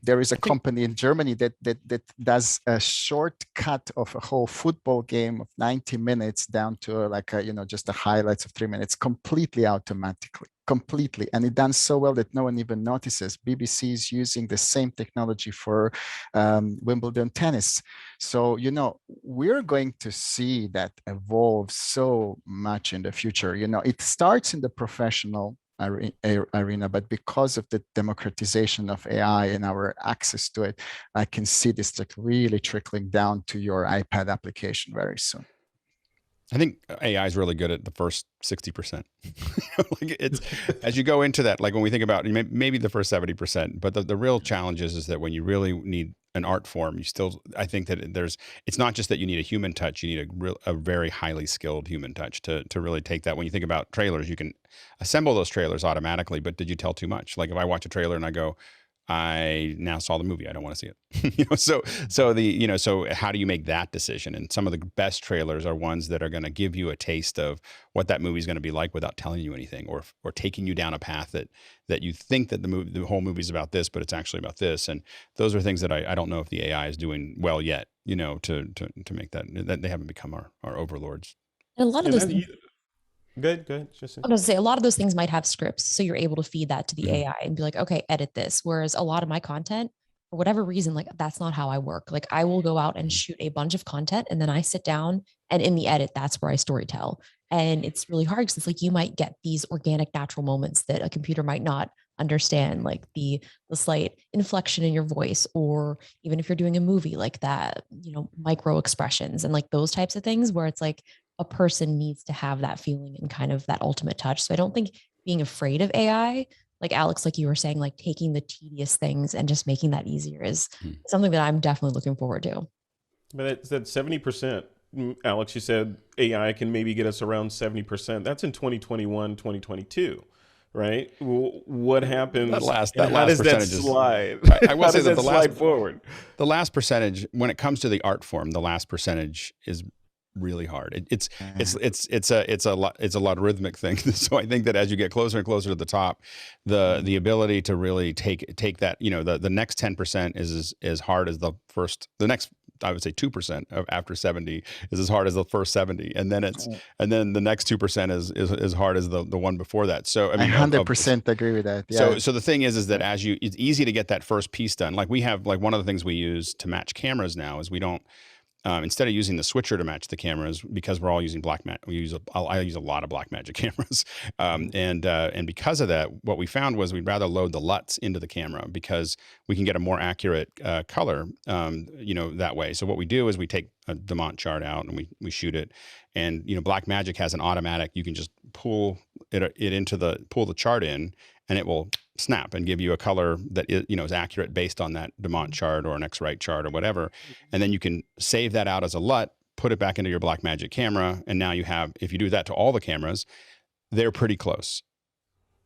There is a company in Germany that does a shortcut of a whole football game of 90 minutes down to just the highlights of 3 minutes, completely automatically. And it done so well that no one even notices. BBC is using the same technology for Wimbledon tennis. So, we're going to see that evolve so much in the future. It starts in the professional arena, but because of the democratization of AI and our access to it, I can see this really trickling down to your iPad application very soon. I think AI is really good at the first 60%. Like it's as you go into that, like when we think about maybe the first 70%, but the real challenge is that when you really need an art form, I think that it's not just that you need a human touch, you need a very highly skilled human touch to really take that. When you think about trailers, you can assemble those trailers automatically, but did you tell too much? Like if I watch a trailer and I go, I now saw the movie, I don't want to see it. So how do you make that decision? And some of the best trailers are ones that are going to give you a taste of what that movie is going to be like without telling you anything, or taking you down a path that you think that the whole movie is about this, but it's actually about this. And those are things that I don't know if the AI is doing well yet, to make that they haven't become our overlords. And a lot of those things, Good. I was going to say, a lot of those things might have scripts. So you're able to feed that to the AI and be like, okay, edit this. Whereas a lot of my content, for whatever reason, like that's not how I work. Like I will go out and shoot a bunch of content and then I sit down and in the edit, that's where I storytell. And it's really hard because it's like, you might get these organic, natural moments that a computer might not understand like the slight inflection in your voice, or even if you're doing a movie like that, micro expressions and like those types of things where it's like a person needs to have that feeling and kind of that ultimate touch. So I don't think being afraid of AI, like Alex, like you were saying, like taking the tedious things and just making that easier is something that I'm definitely looking forward to. But that 70%, Alex, you said AI can maybe get us around 70%. That's in 2021, 2022, right? What happens? That last how does that percentage slide? I will how say does that that slide forward? The last percentage, when it comes to the art form, the last percentage is really hard. It's a logarithmic thing. So I think that as you get closer and closer to the top, the ability to really take that, the next 10% is as hard as the next, I would say 2% of after 70 is as hard as the first 70. And then the next 2% is as hard as the one before that. So I mean, 100% agree with that. Yeah. So the thing is that it's easy to get that first piece done. Like we have, like one of the things we use to match cameras now is we don't, instead of using the switcher to match the cameras, because we're all using I use a lot of Blackmagic cameras, and because of that, what we found was we'd rather load the LUTs into the camera because we can get a more accurate color, that way. So what we do is we take a Demont chart out and we shoot it, and Blackmagic has an automatic. You can just pull pull the chart in, and it will snap and give you a color that is accurate based on that Demont chart or an X-Rite chart or whatever. And then you can save that out as a LUT, put it back into your Blackmagic camera. And now if you do that to all the cameras, they're pretty close,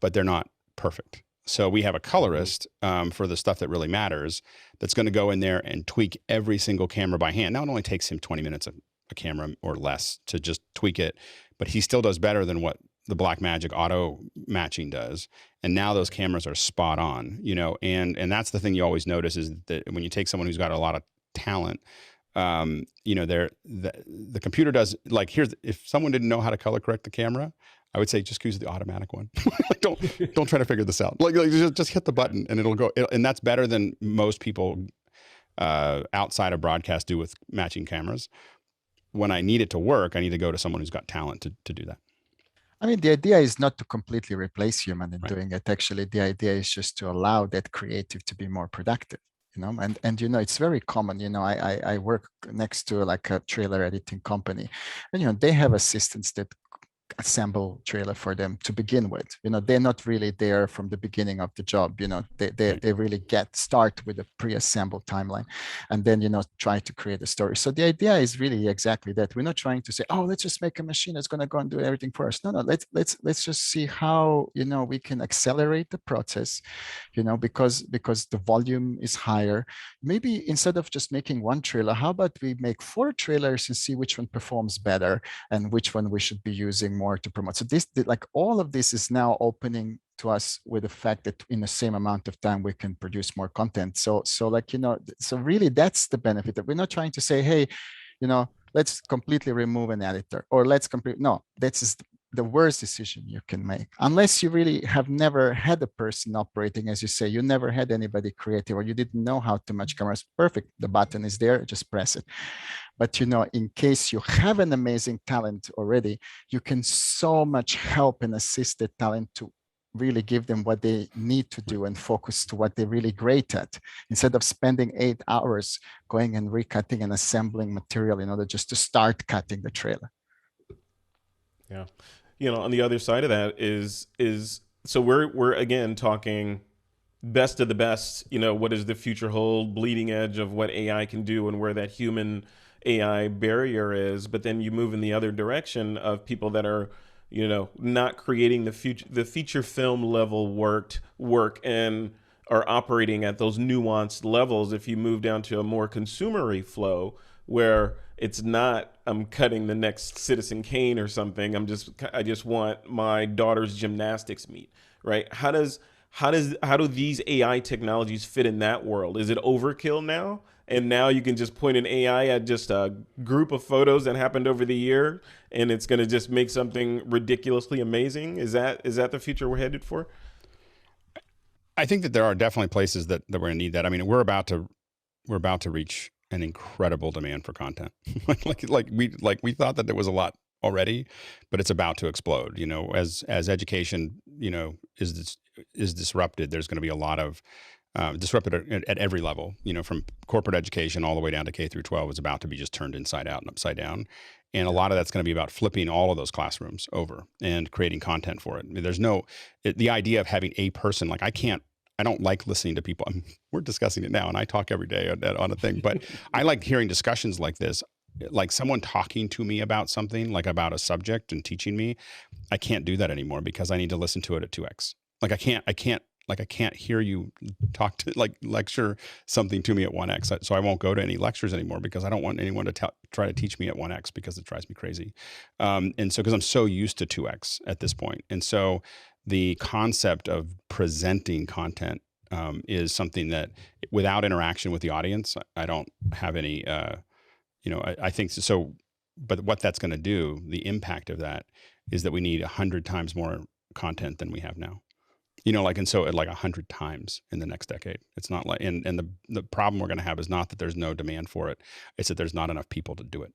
but they're not perfect. So we have a colorist for the stuff that really matters that's going to go in there and tweak every single camera by hand. Now it only takes him 20 minutes a camera or less to just tweak it, but he still does better than what the Blackmagic auto matching does. And now those cameras are spot on, and that's the thing you always notice is that when you take someone who's got a lot of talent, the computer does, like, if someone didn't know how to color correct the camera, I would say just use the automatic one. don't try to figure this out. Like just hit the button and it'll go. And that's better than most people outside of broadcast do with matching cameras. When I need it to work, I need to go to someone who's got talent to do that. I mean, the idea is not to completely replace human in Right. doing it. Actually, the idea is just to allow that creative to be more productive, and it's very common. I work next to like a trailer editing company, and they have assistants that assemble trailer for them to begin with. They're not really there from the beginning of the job. They really start with a pre-assembled timeline, and then try to create a story. So the idea is really exactly that. We're not trying to say, oh, let's just make a machine that's going to go and do everything for us. No, let's just see how we can accelerate the process, because the volume is higher. Maybe instead of just making one trailer, how about we make 4 trailers and see which one performs better and which one we should be using more to promote. So all of this is now opening to us with the fact that in the same amount of time we can produce more content. So really that's the benefit. That we're not trying to say, hey, let's completely remove an editor, or no, that's the worst decision you can make, unless you really have never had a person operating, as you say, you never had anybody creative, or you didn't know how to match cameras. Perfect, the button is there, just press it. But in case you have an amazing talent already, you can so much help and assist the talent to really give them what they need to do and focus to what they're really great at, instead of spending 8 hours going and recutting and assembling material in order just to start cutting the trailer. Yeah. On the other side of that is so we're again talking best of the best, what does the future hold, bleeding edge of what AI can do and where that human AI barrier is. But then you move in the other direction of people that are, not creating the feature film level work and are operating at those nuanced levels. If you move down to a more consumery flow where it's not, I'm cutting the next Citizen Kane or something. I just want my daughter's gymnastics meet, right? How do these AI technologies fit in that world? Is it overkill now? And now you can just point an AI at just a group of photos that happened over the year, and it's going to just make something ridiculously amazing. Is that the future we're headed for? I think that there are definitely places that we're going to need that. I mean, we're about to reach an incredible demand for content. we thought that there was a lot already, but it's about to explode. As education, is disrupted, there's going to be a lot of disrupted at every level, from corporate education all the way down to K through 12 is about to be just turned inside out and upside down. And a lot of that's going to be about flipping all of those classrooms over and creating content for it. I mean, the idea of having a person, like I don't like listening to people. We're discussing it now and I talk every day on a thing, but I like hearing discussions like this, like someone talking to me about something, like about a subject and teaching me. I can't do that anymore because I need to listen to it at 2x. Like I can't hear you lecture something to me at 1x. So I won't go to any lectures anymore because I don't want anyone to try to teach me at 1x because it drives me crazy. And so, because I'm so used to 2x at this point. And so the concept of presenting content is something that without interaction with the audience, I don't have any, I think so. But what that's going to do, the impact of that is that we need 100 times more content than we have now. And so at like 100 times in the next decade. It's not like, and the problem we're going to have is not that there's no demand for it. It's that there's not enough people to do it.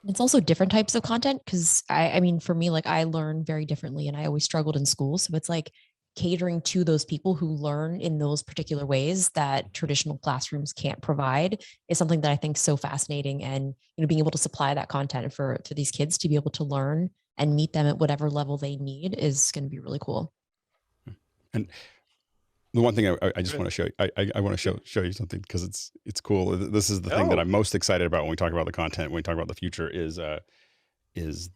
It's also different types of content. Cause I mean, for me, like I learn very differently and I always struggled in school. So it's like catering to those people who learn in those particular ways that traditional classrooms can't provide is something that I think is so fascinating. And, being able to supply that content for these kids to be able to learn and meet them at whatever level they need is going to be really cool. And the one thing I just want to show you, I want to show you something because it's cool. This is the thing that I'm most excited about when we talk about the content, when we talk about the future is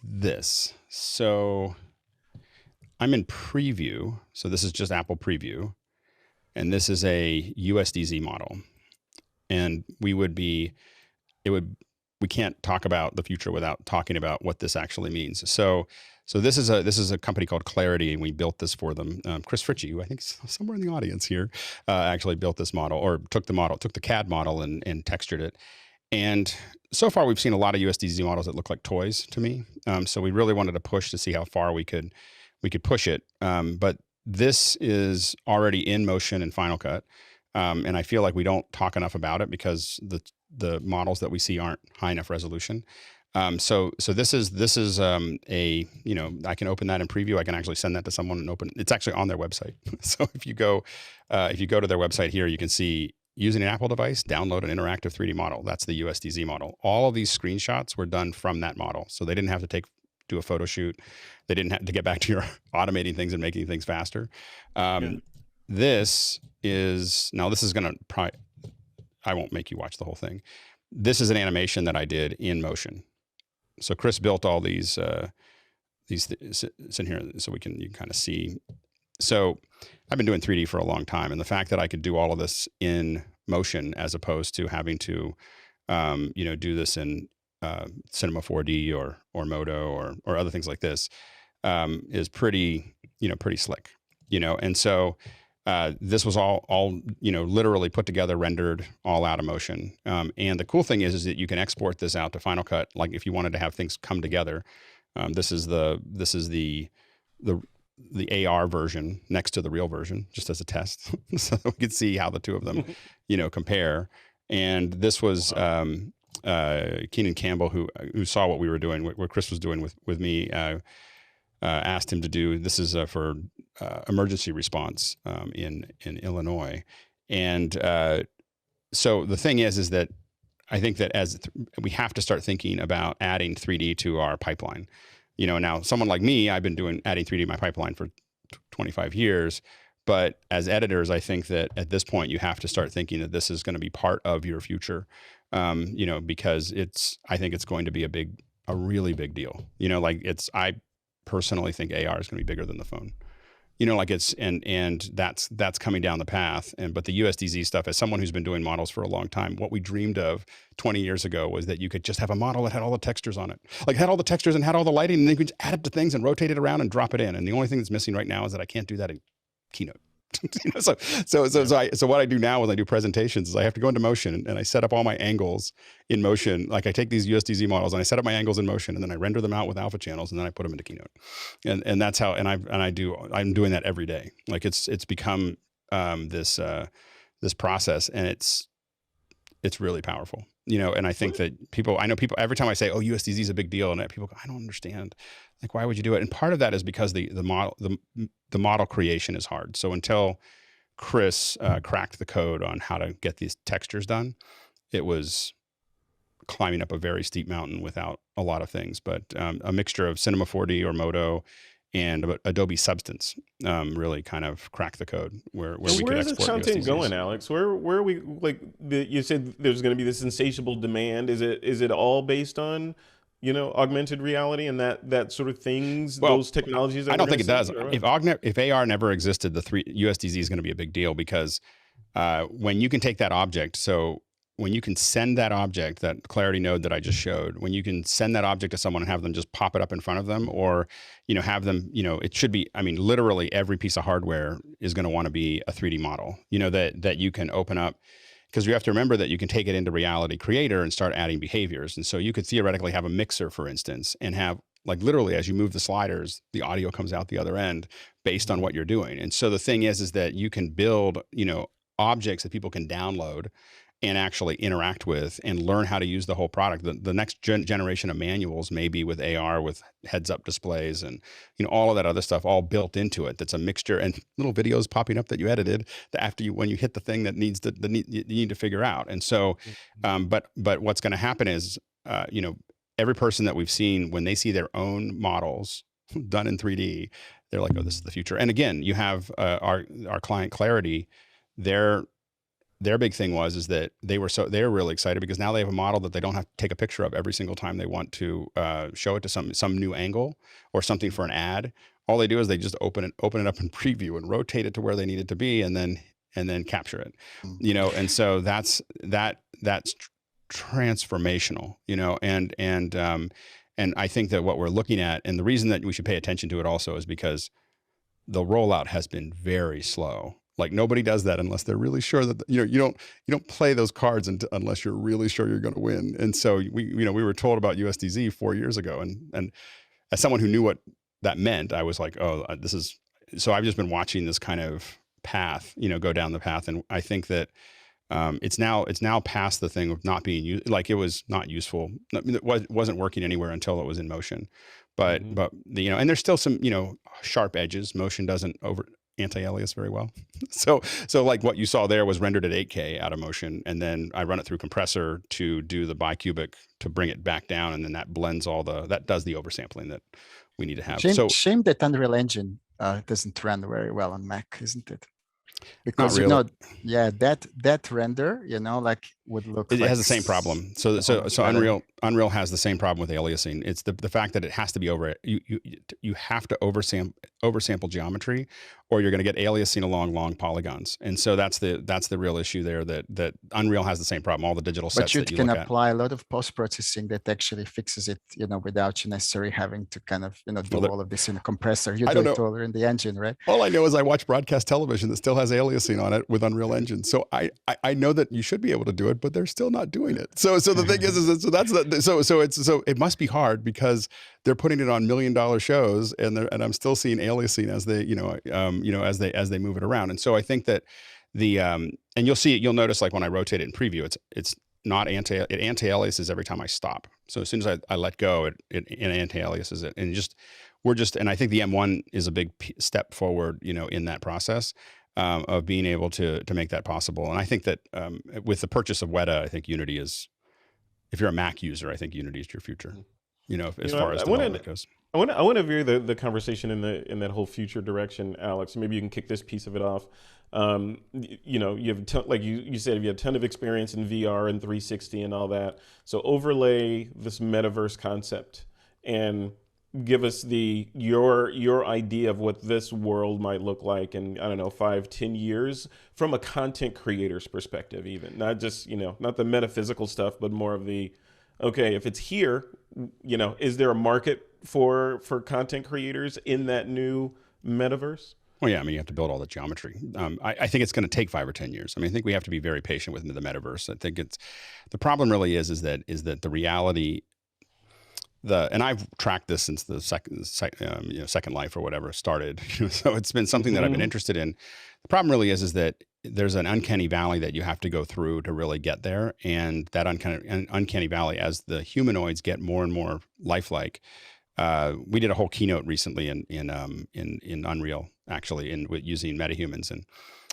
this. So I'm in preview. So this is just Apple preview. And this is a USDZ model. And we can't talk about the future without talking about what this actually means. So this is a company called Clarity, and we built this for them. Chris Fritchie, who I think is somewhere in the audience here, actually built this model, or took the CAD model and textured it. And so far, we've seen a lot of USDZ models that look like toys to me. So we really wanted to push to see how far we could push it. But this is already in motion in Final Cut, and I feel like we don't talk enough about it because the models that we see aren't high enough resolution. So this is I can open that in preview. I can actually send that to someone and open. It's actually on their website. So if you go to their website here, you can see using an Apple device, download an interactive 3D model. That's the USDZ model. All of these screenshots were done from that model. So they didn't have to do a photo shoot. They didn't have to get back to your automating things and making things faster. This is going to probably, I won't make you watch the whole thing. This is an animation that I did in motion. So Chris built all these in here so you can kind of see. So I've been doing 3D for a long time, and the fact that I could do all of this in motion as opposed to having to do this in Cinema 4D or Modo or other things like this is pretty slick, and so this was all literally put together, rendered all out of motion. And the cool thing is that you can export this out to Final Cut. Like if you wanted to have things come together, this is the AR version next to the real version, just as a test, so we could see how the two of them, compare. And this was Keenan Campbell, who saw what we were doing, what Chris was doing with me. Asked him to do. This is for emergency response in Illinois, and so the thing is that I think that we have to start thinking about adding 3D to our pipeline. Now someone like me, I've been adding 3D to my pipeline for 25 years, but as editors, I think that at this point you have to start thinking that this is going to be part of your future, because I think it's going to be a really big deal. I personally think AR is going to be bigger than the phone. And that's coming down the path. But the USDZ stuff, as someone who's been doing models for a long time, what we dreamed of 20 years ago was that you could just have a model that had all the textures on it, like had all the textures and had all the lighting, and then you could just add it to things and rotate it around and drop it in. And the only thing that's missing right now is that I can't do that in Keynote. So what I do now when I do presentations is I have to go into motion and I set up all my angles in motion. Like I take these USDZ models and I set up my angles in motion, and then I render them out with alpha channels, and then I put them into Keynote. And that's how, I'm doing that every day. Like it's become this process, and it's really powerful. And I think that I know people, every time I say, oh, USDZ is a big deal, and people go, I don't understand. Like, why would you do it? And part of that is because the model creation is hard. So until Chris cracked the code on how to get these textures done, it was climbing up a very steep mountain without a lot of things. But a mixture of Cinema 4D or Modo and Adobe Substance really kind of cracked the code where we could export. Where is this content USDZs. going, Alex? Where are we, like, you said there's going to be this insatiable demand. Is it all based on, augmented reality and that sort of things, those technologies? That I don't think it does. If AR never existed, the USDZ is going to be a big deal, because when you can take that object, so when you can send that object, that clarity node that I just showed, when you can send that object to someone and have them just pop it up in front of them, or, have them, it should be, literally every piece of hardware is going to want to be a 3D model, that you can open up, because you have to remember that you can take it into Reality Creator and start adding behaviors. And so you could theoretically have a mixer, for instance, and have, like, literally as you move the sliders, the audio comes out the other end based on what you're doing. And so the thing is that you can build, objects that people can download and actually interact with and learn how to use the whole product. The next generation of manuals may be with AR, with heads-up displays and all of that other stuff all built into it. That's a mixture, and little videos popping up that you edited that when you hit the thing that you need to figure out. And so, but what's going to happen is, every person that we've seen, when they see their own models done in 3D, they're like, oh, this is the future. And again, you have our client Clarity. Their big thing is that they were really excited, because now they have a model that they don't have to take a picture of every single time they want to show it to some new angle or something for an ad. All they do is they just open it up in preview and rotate it to where they need it to be, and then capture it. And so that's transformational. And I think that what we're looking at, and the reason that we should pay attention to it also, is because the rollout has been very slow. Like, nobody does that unless they're really sure that, you don't play those cards unless you're really sure you're going to win. And so we were told about USDZ 4 years ago. And as someone who knew what that meant, I was like, oh, so I've just been watching this kind of path, go down the path. And I think that it's now past the thing of not being used. Like, it was not useful. It wasn't working anywhere until it was in motion. But, and there's still some, sharp edges. Motion doesn't anti-alias very well. So like what you saw there was rendered at 8K out of motion. And then I run it through compressor to do the bicubic to bring it back down. And then that blends that does the oversampling that we need to have. Shame that Unreal Engine doesn't run very well on Mac, isn't it? Because really. That render, like, would look. It has the same problem. So Unreal has the same problem with aliasing. It's the fact that it has to be you have to oversample geometry, or you're going to get aliasing along long polygons. And so that's the real issue there. That Unreal has the same problem. All the digital sets. But you can apply a lot of post processing that actually fixes it. Without you necessarily having to kind of do all of this in a compressor. You do it all in the engine, right? All I know is I watch broadcast television that still has aliasing on it with Unreal Engine. So I know that you should be able to do it, but they're still not doing it. So the thing is it must be hard, because they're putting it on $1 million shows, and I'm still seeing aliasing as they as they move it around. And so I think that and you'll notice, like, when I rotate it in preview, it's not anti-aliases every time I stop. So as soon as I let go, it anti-aliases it, and and I think the M1 is a big step forward, in that process. Of being able to make that possible. And I think that with the purchase of Weta, I think Unity is, if you're a Mac user, I think Unity is your future, as far as development goes. I want to veer the conversation in that whole future direction, Alex. Maybe you can kick this piece of it off. You have like you said, you have a ton of experience in VR and 360 and all that. So overlay this metaverse concept and give us your idea of what this world might look like in, I don't know, 5-10 years from a content creator's perspective, even not just, not the metaphysical stuff, but more of the, okay, if it's here, is there a market for content creators in that new metaverse? Well, yeah, you have to build all the geometry. I think it's going to take 5 or 10 years. I think we have to be very patient with the metaverse. I think the problem really is that the reality, and I've tracked this since the Second Life or whatever started. So it's been something that I've been interested in. The problem really is that there's an uncanny valley that you have to go through to really get there. And that uncanny valley, as the humanoids get more and more lifelike. We did a whole keynote recently in Unreal, actually, with using metahumans. And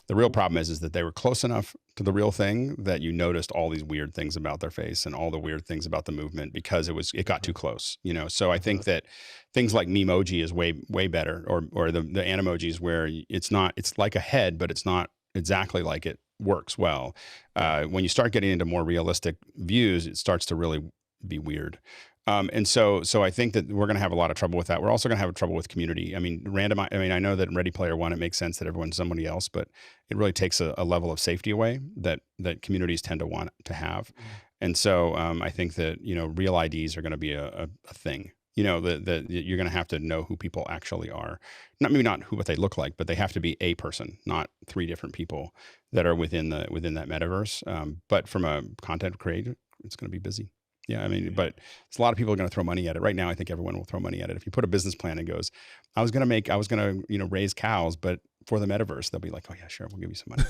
the real problem is that they were close enough to the real thing that you noticed all these weird things about their face and all the weird things about the movement because it got too close, So I think that things like Memoji is way better, or the Animojis, where it's like a head, but it's not exactly like it works well. When you start getting into more realistic views, it starts to really be weird. And so I think that we're going to have a lot of trouble with that. We're also going to have trouble with community. I mean, I know that in Ready Player One, it makes sense that everyone's somebody else, but it really takes a level of safety away that communities tend to want to have. And so I think that, real IDs are going to be a thing. That you're going to have to know who people actually are. Maybe not what they look like, but they have to be a person, not three different people that are within that metaverse. But from a content creator, it's going to be busy. Yeah, I mean, but it's a lot of people are going to throw money at it right now. I think everyone will throw money at it. If you put a business plan and goes, I was going to raise cows, but for the metaverse, they'll be like, oh yeah, sure, we'll give you some money.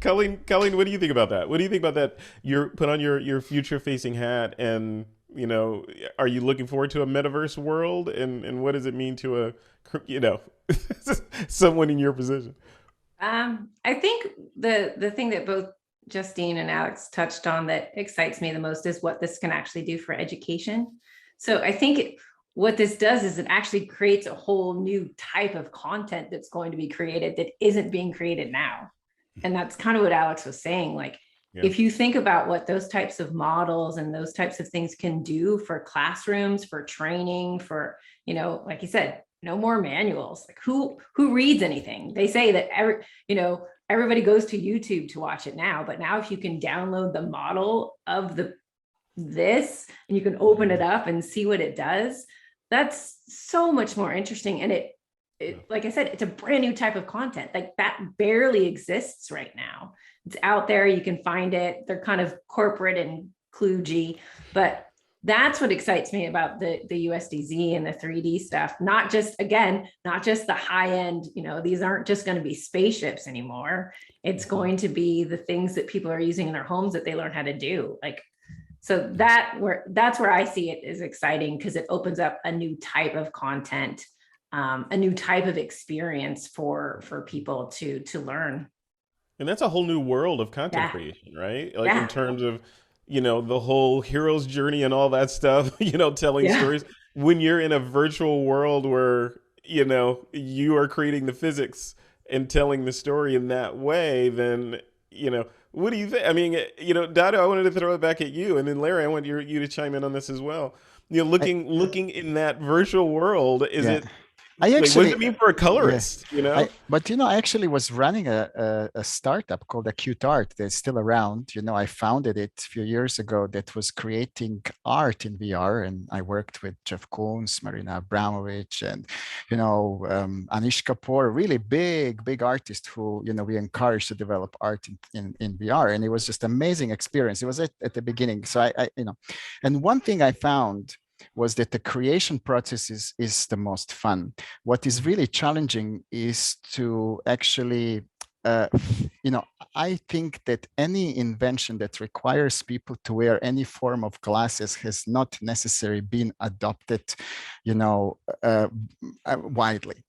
Colleen, what do you think about that? What do you think about that? You're put on your future facing hat, and are you looking forward to a metaverse world? And what does it mean to someone in your position? I think the thing that both Justine and Alex touched on that excites me the most is what this can actually do for education. So I think what this does is it actually creates a whole new type of content that's going to be created that isn't being created now. And that's kind of what Alex was saying. Like, if you think about what those types of models and those types of things can do for classrooms, for training, for, like you said, no more manuals. Like who reads anything? They say that everybody goes to YouTube to watch it now, but now if you can download the model of this and you can open it up and see what it does, that's so much more interesting. And it like I said, it's a brand new type of content. Like that barely exists right now. It's out there, you can find it. They're kind of corporate and kludgy, but that's what excites me about the USDZ and the 3D stuff. Not just the high end, these aren't just going to be spaceships anymore. It's going to be the things that people are using in their homes that they learn how to do. So that's where I see it as exciting, because it opens up a new type of content, a new type of experience for people to learn. And that's a whole new world of content creation, right? In terms of, the whole hero's journey and all that stuff, telling stories. When you're in a virtual world where, you are creating the physics and telling the story in that way, then, what do you think? I mean, Dado, I wanted to throw it back at you. And then Larry, I want you to chime in on this as well. Looking in that virtual world, is it... what does it mean for a colorist? I actually was running a startup called Acute Art that's still around. I founded it a few years ago that was creating art in VR, and I worked with Jeff Koons, Marina Abramovich, and Anish Kapoor, really big artists who we encouraged to develop art in VR, and it was just amazing experience. It was at the beginning. So I and one thing I found was that the creation process is the most fun. What is really challenging is to actually, I think that any invention that requires people to wear any form of glasses has not necessarily been adopted, widely.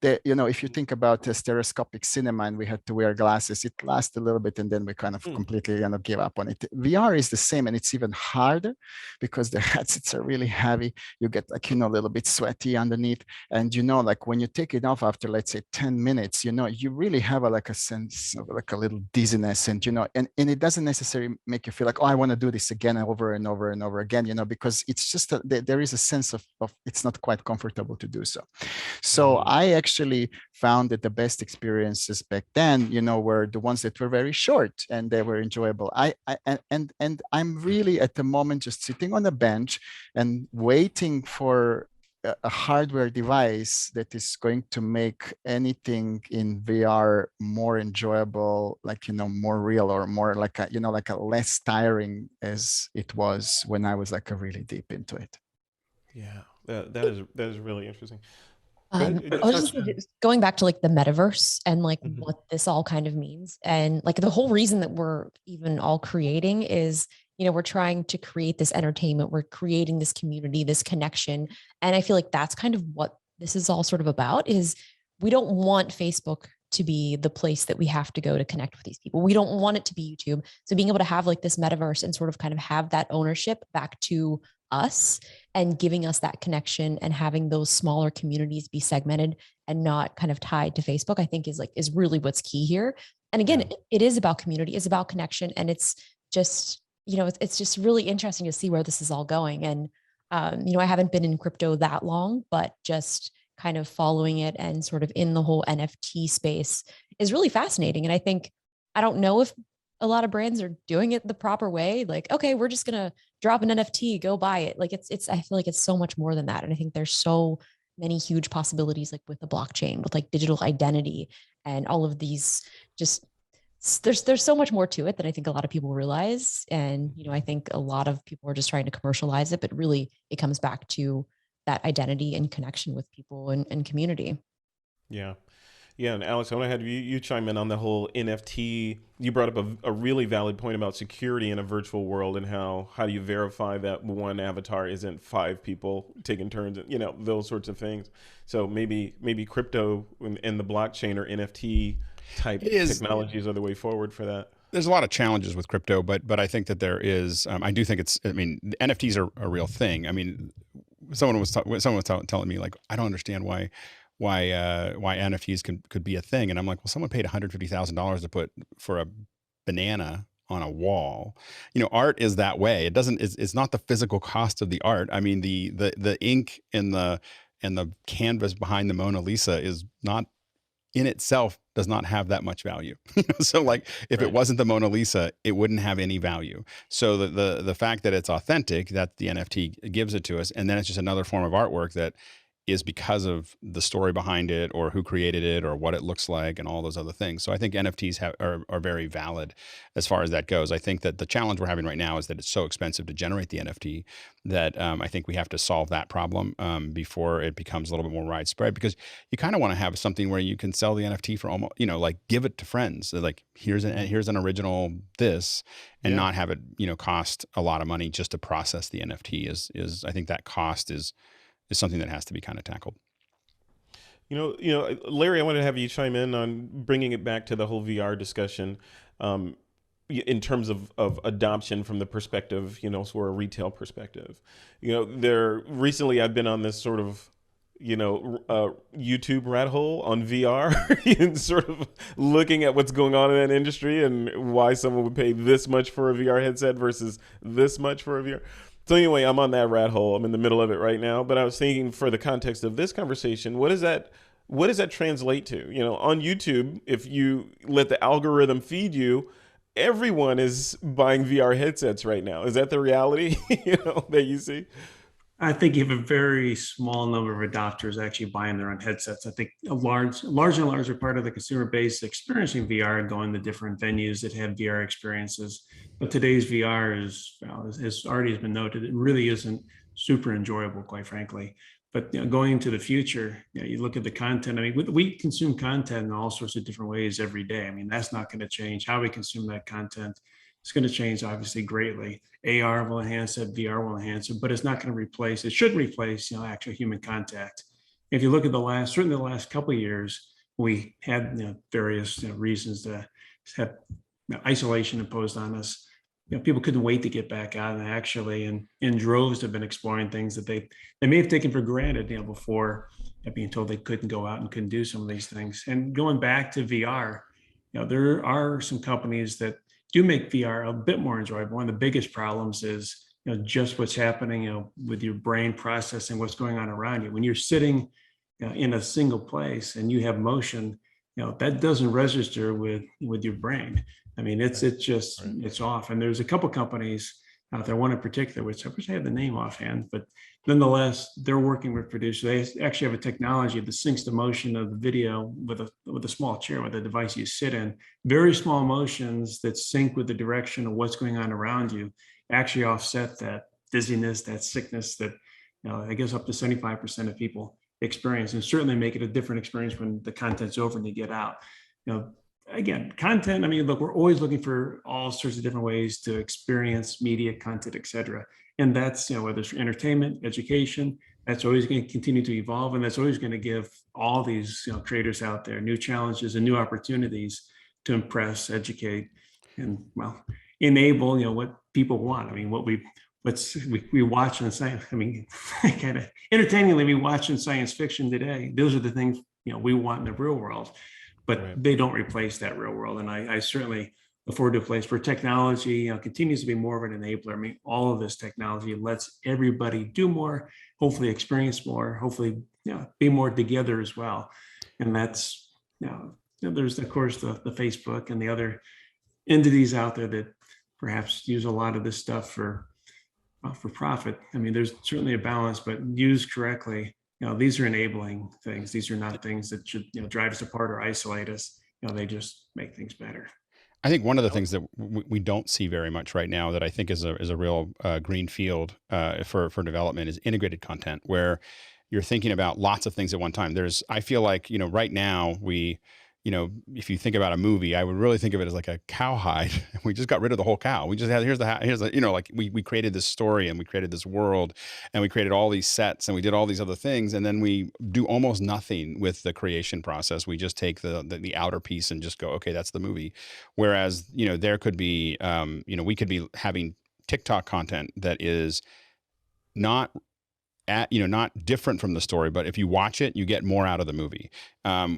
If you think about a stereoscopic cinema and we had to wear glasses, it lasts a little bit and then we kind of completely give up on it. VR is the same, and it's even harder because the headsets are really heavy. You get a little bit sweaty underneath, and when you take it off after, let's say, 10 minutes, you really have a sense of a little dizziness, and and it doesn't necessarily make you feel like, oh, I want to do this again over and over and over again, because it's just there is a sense of it's not quite comfortable to do so. So I actually found that the best experiences back then, were the ones that were very short and they were enjoyable. And I'm really at the moment just sitting on a bench and waiting for a hardware device that is going to make anything in VR more enjoyable, like, more real, or more like a less tiring as it was when I was like really deep into it. Yeah, that is really interesting. I was just going back to like the metaverse and like Mhm. what this all kind of means. And like the whole reason that we're even all creating is, we're trying to create this entertainment, we're creating this community, this connection. And I feel like that's kind of what this is all sort of about, is we don't want Facebook to be the place that we have to go to connect with these people. We don't want it to be YouTube. So being able to have like this metaverse and sort of kind of have that ownership back to us and giving us that connection and having those smaller communities be segmented and not kind of tied to Facebook, I think is really what's key here. And again, it is about community, it's about connection. And it's just, it's just really interesting to see where this is all going. And, I haven't been in crypto that long, but just kind of following it and sort of in the whole NFT space is really fascinating. And I don't know if a lot of brands are doing it the proper way. Like, okay, we're just going to drop an NFT, go buy it. Like I feel like it's so much more than that. And I think there's so many huge possibilities, like with the blockchain, with like digital identity and all of these, just there's so much more to it than I think a lot of people realize. And, I think a lot of people are just trying to commercialize it, but really it comes back to that identity and connection with people and community. Yeah. Yeah, and Alex, I want to have you chime in on the whole NFT. You brought up a really valid point about security in a virtual world and how do you verify that one avatar isn't 5 people taking turns, those sorts of things. So maybe crypto and the blockchain or NFT type technologies are the way forward for that. There's a lot of challenges with crypto, but I think that there is. I do think NFTs are a real thing. I mean, someone was telling me, like, I don't understand why NFTs could be a thing. And I'm like, well, someone paid $150,000 to put for a banana on a wall. Art is that way. It's not the physical cost of the art. I mean, the ink and the canvas behind the Mona Lisa is not in itself, does not have that much value. So like if it wasn't the Mona Lisa, it wouldn't have any value. So the fact that it's authentic, that the NFT gives it to us, and then it's just another form of artwork that is because of the story behind it, or who created it, or what it looks like, and all those other things. So I think NFTs are very valid as far as that goes. I think that the challenge we're having right now is that it's so expensive to generate the NFT that I think we have to solve that problem before it becomes a little bit more widespread, because you kind of want to have something where you can sell the NFT for almost, like give it to friends. So like here's an original this, and not have it, cost a lot of money just to process the NFT is I think that cost is something that has to be kind of tackled. Larry, I want to have you chime in on bringing it back to the whole VR discussion in terms of adoption from the perspective, sort of retail perspective. Recently I've been on this sort of, YouTube rat hole on VR and sort of looking at what's going on in that industry and why someone would pay this much for a VR headset versus this much for a VR. So anyway, I'm on that rat hole. I'm in the middle of it right now. But I was thinking, for the context of this conversation, what does that translate to? On YouTube, if you let the algorithm feed you, everyone is buying VR headsets right now. Is that the reality that you see? I think you have a very small number of adopters actually buying their own headsets. I think a larger and larger part of the consumer base experiencing VR and going to different venues that have VR experiences. But today's VR has already been noted, it really isn't super enjoyable, quite frankly. But going into the future, you look at the content. I mean, we consume content in all sorts of different ways every day. I mean, that's not going to change. How we consume that content, it's going to change obviously greatly. AR will enhance it, VR will enhance it, but it's not going to replace, it shouldn't replace, actual human contact. If you look at certainly the last couple of years, we had various reasons to have isolation imposed on us. People couldn't wait to get back out, and actually in droves have been exploring things that they may have taken for granted, before being told they couldn't go out and couldn't do some of these things. And going back to VR, there are some companies that do make VR a bit more enjoyable. One of the biggest problems is just what's happening with your brain processing what's going on around you. When you're sitting in a single place and you have motion, that doesn't register with your brain. I mean, it's off. And there's a couple companies out there, one in particular, which I wish I had the name offhand, but nonetheless, they're working with producers. They actually have a technology that syncs the motion of the video with a small chair, with a device you sit in. Very small motions that sync with the direction of what's going on around you actually offset that dizziness, that sickness that, I guess up to 75% of people experience, and certainly make it a different experience when the content's over and you get out. Again, content, I mean, look, we're always looking for all sorts of different ways to experience media, content, et cetera. And that's, whether it's for entertainment, education, that's always going to continue to evolve. And that's always going to give all these creators out there new challenges and new opportunities to impress, educate, and enable, what people want. I mean, what we watch on science, I mean, kind of entertainingly, we watch in science fiction today. Those are the things, we want in the real world. But they don't replace that real world. And I certainly look forward to a place where technology continues to be more of an enabler. I mean, all of this technology lets everybody do more, hopefully experience more, hopefully be more together as well. And that's, there's of course the Facebook and the other entities out there that perhaps use a lot of this stuff for profit. I mean, there's certainly a balance, but used correctly, these are enabling things. These are not things that should, drive us apart or isolate us. They just make things better. I think one of the things that we don't see very much right now that I think is a real green field for development is integrated content, where you're thinking about lots of things at one time. I feel like, right now if you think about a movie, I would really think of it as like a cowhide. We just got rid of the whole cow. We just had, here's the, we created this story and we created this world and we created all these sets and we did all these other things. And then we do almost nothing with the creation process. We just take the outer piece and just go, okay, that's the movie. Whereas, there could be, we could be having TikTok content that is not not different from the story, but if you watch it, you get more out of the movie.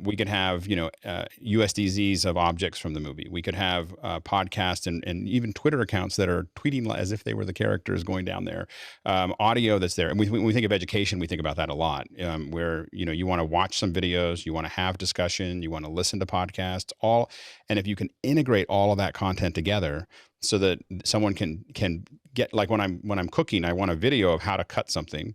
We could have, USDZs of objects from the movie. We could have podcasts and even Twitter accounts that are tweeting as if they were the characters going down there. Audio that's there. And when we think of education, we think about that a lot, where, you want to watch some videos, you want to have discussion, you want to listen to podcasts, and if you can integrate all of that content together so that someone can get, like when I'm cooking, I want a video of how to cut something.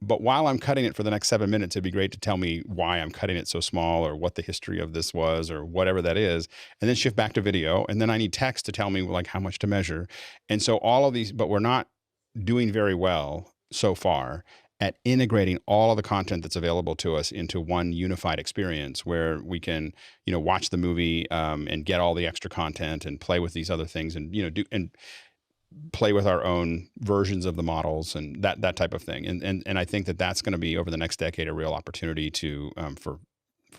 But while I'm cutting it for the next 7 minutes, it'd be great to tell me why I'm cutting it so small or what the history of this was or whatever that is, and then shift back to video. And then I need text to tell me like how much to measure. And so all of these, but we're not doing very well so far at integrating all of the content that's available to us into one unified experience where we can, watch the movie and get all the extra content and play with these other things and, play with our own versions of the models and that type of thing. And I think that's going to be over the next decade a real opportunity to for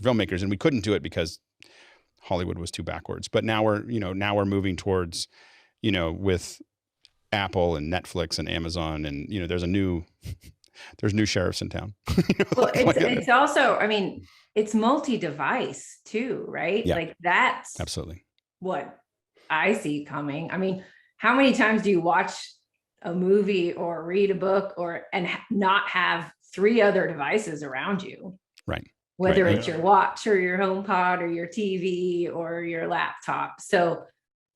filmmakers. And we couldn't do it because Hollywood was too backwards. But now we're moving towards, with Apple and Netflix and Amazon and there's new sheriffs in town. Well, it's also, I mean, it's multi-device too, right? Yeah. Like that's absolutely what I see coming. I mean, how many times do you watch a movie or read a book and not have 3 other devices around you? Right. Whether it's your watch or your HomePod or your TV or your laptop. So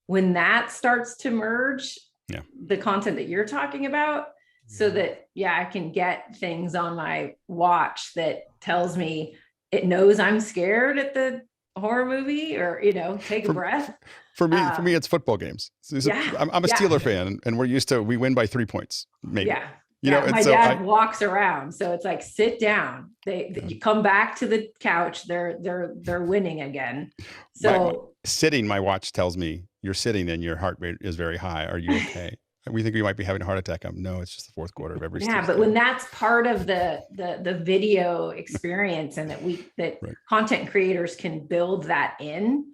when that starts to merge, the content that you're talking about, so that, I can get things on my watch that tells me it knows I'm scared at the horror movie or, take a breath. For me, it's football games. I'm a Steeler fan and we win by 3 points, maybe. Yeah. My dad walks around. So it's like, sit down. You come back to the couch. They're winning again. So my watch tells me you're sitting and your heart rate is very high. Are you okay? We think we might be having a heart attack. No, it's just the fourth quarter of every season. Yeah, but when that's part of the video experience and that content creators can build that in,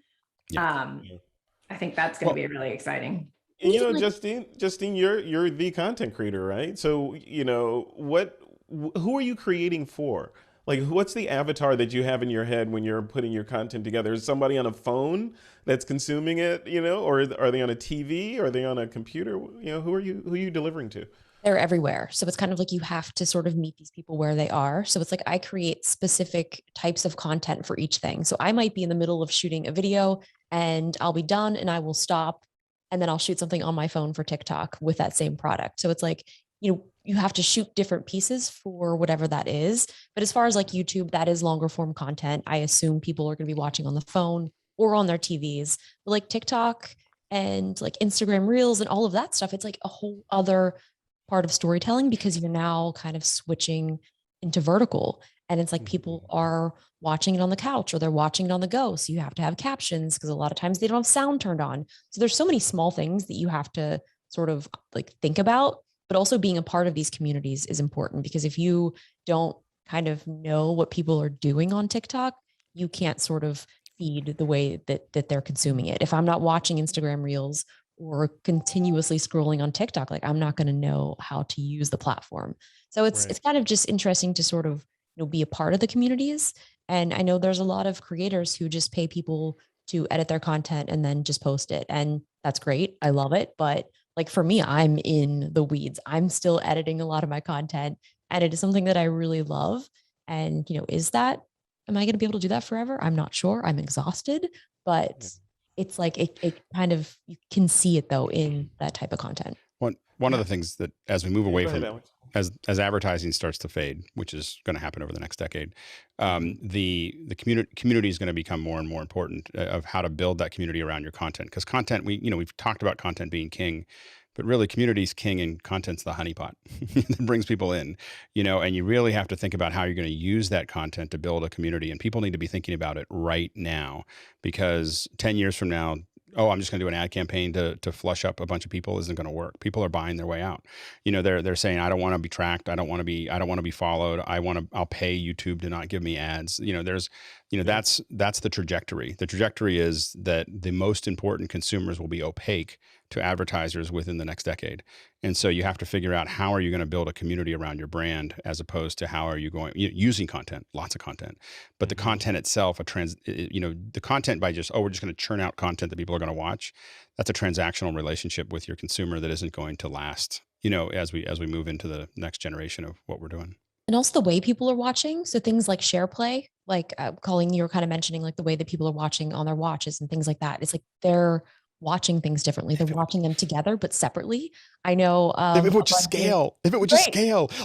I think that's going to be really exciting. And Justine, you're the content creator, right? So, who are you creating for? Like, what's the avatar that you have in your head when you're putting your content together? Is somebody on a phone that's consuming it, or are they on a TV? Are they on a computer? Who are you delivering to? They're everywhere. So it's kind of like you have to sort of meet these people where they are. So it's like I create specific types of content for each thing. So I might be in the middle of shooting a video and I'll be done and I will stop and then I'll shoot something on my phone for TikTok with that same product. So it's like, you have to shoot different pieces for whatever that is. But as far as like YouTube, that is longer form content. I assume people are going to be watching on the phone or on their TVs. But like TikTok and like Instagram Reels and all of that stuff, it's like a whole other part of storytelling, because you're now kind of switching into vertical. And it's like people are watching it on the couch or they're watching it on the go. So you have to have captions, because a lot of times they don't have sound turned on. So there's so many small things that you have to sort of like think about. But also being a part of these communities is important, because if you don't kind of know what people are doing on TikTok, you can't sort of feed the way that they're consuming it. If I'm not watching Instagram Reels or continuously scrolling on TikTok, like I'm not going to know how to use the platform. So it's kind of just interesting to sort of be a part of the communities. And I know there's a lot of creators who just pay people to edit their content and then just post it, and that's great. I love it, but like for me, I'm in the weeds. I'm still editing a lot of my content, and it is something that I really love. And am I going to be able to do that forever? I'm not sure. I'm exhausted, but it's like it kind of, you can see it though in that type of content. One of the things that as we move away from, as advertising starts to fade, which is going to happen over the next decade, the community is going to become more and more important of how to build that community around your content. Because content, we've talked about content being king, but really community is king and content's the honeypot that brings people in, and you really have to think about how you're going to use that content to build a community. And people need to be thinking about it right now, because 10 years from now, I'm just going to do an ad campaign to flush up a bunch of people isn't going to work. People are buying their way out. They're saying, I don't want to be tracked. I don't want to be followed. I'll pay YouTube to not give me ads. That's the trajectory. The trajectory is that the most important consumers will be opaque to advertisers within the next decade. And so you have to figure out, how are you going to build a community around your brand, as opposed to how are you going using content, lots of content, but the content itself, the content by just, we're just going to churn out content that people are going to watch. That's a transactional relationship with your consumer that isn't going to last, as we move into the next generation of what we're doing. And also the way people are watching. So things like share play, like Colleen, you were kind of mentioning like the way that people are watching on their watches and things like that. It's like they're watching things differently. They're watching them together, but separately. I know. If it would just scale,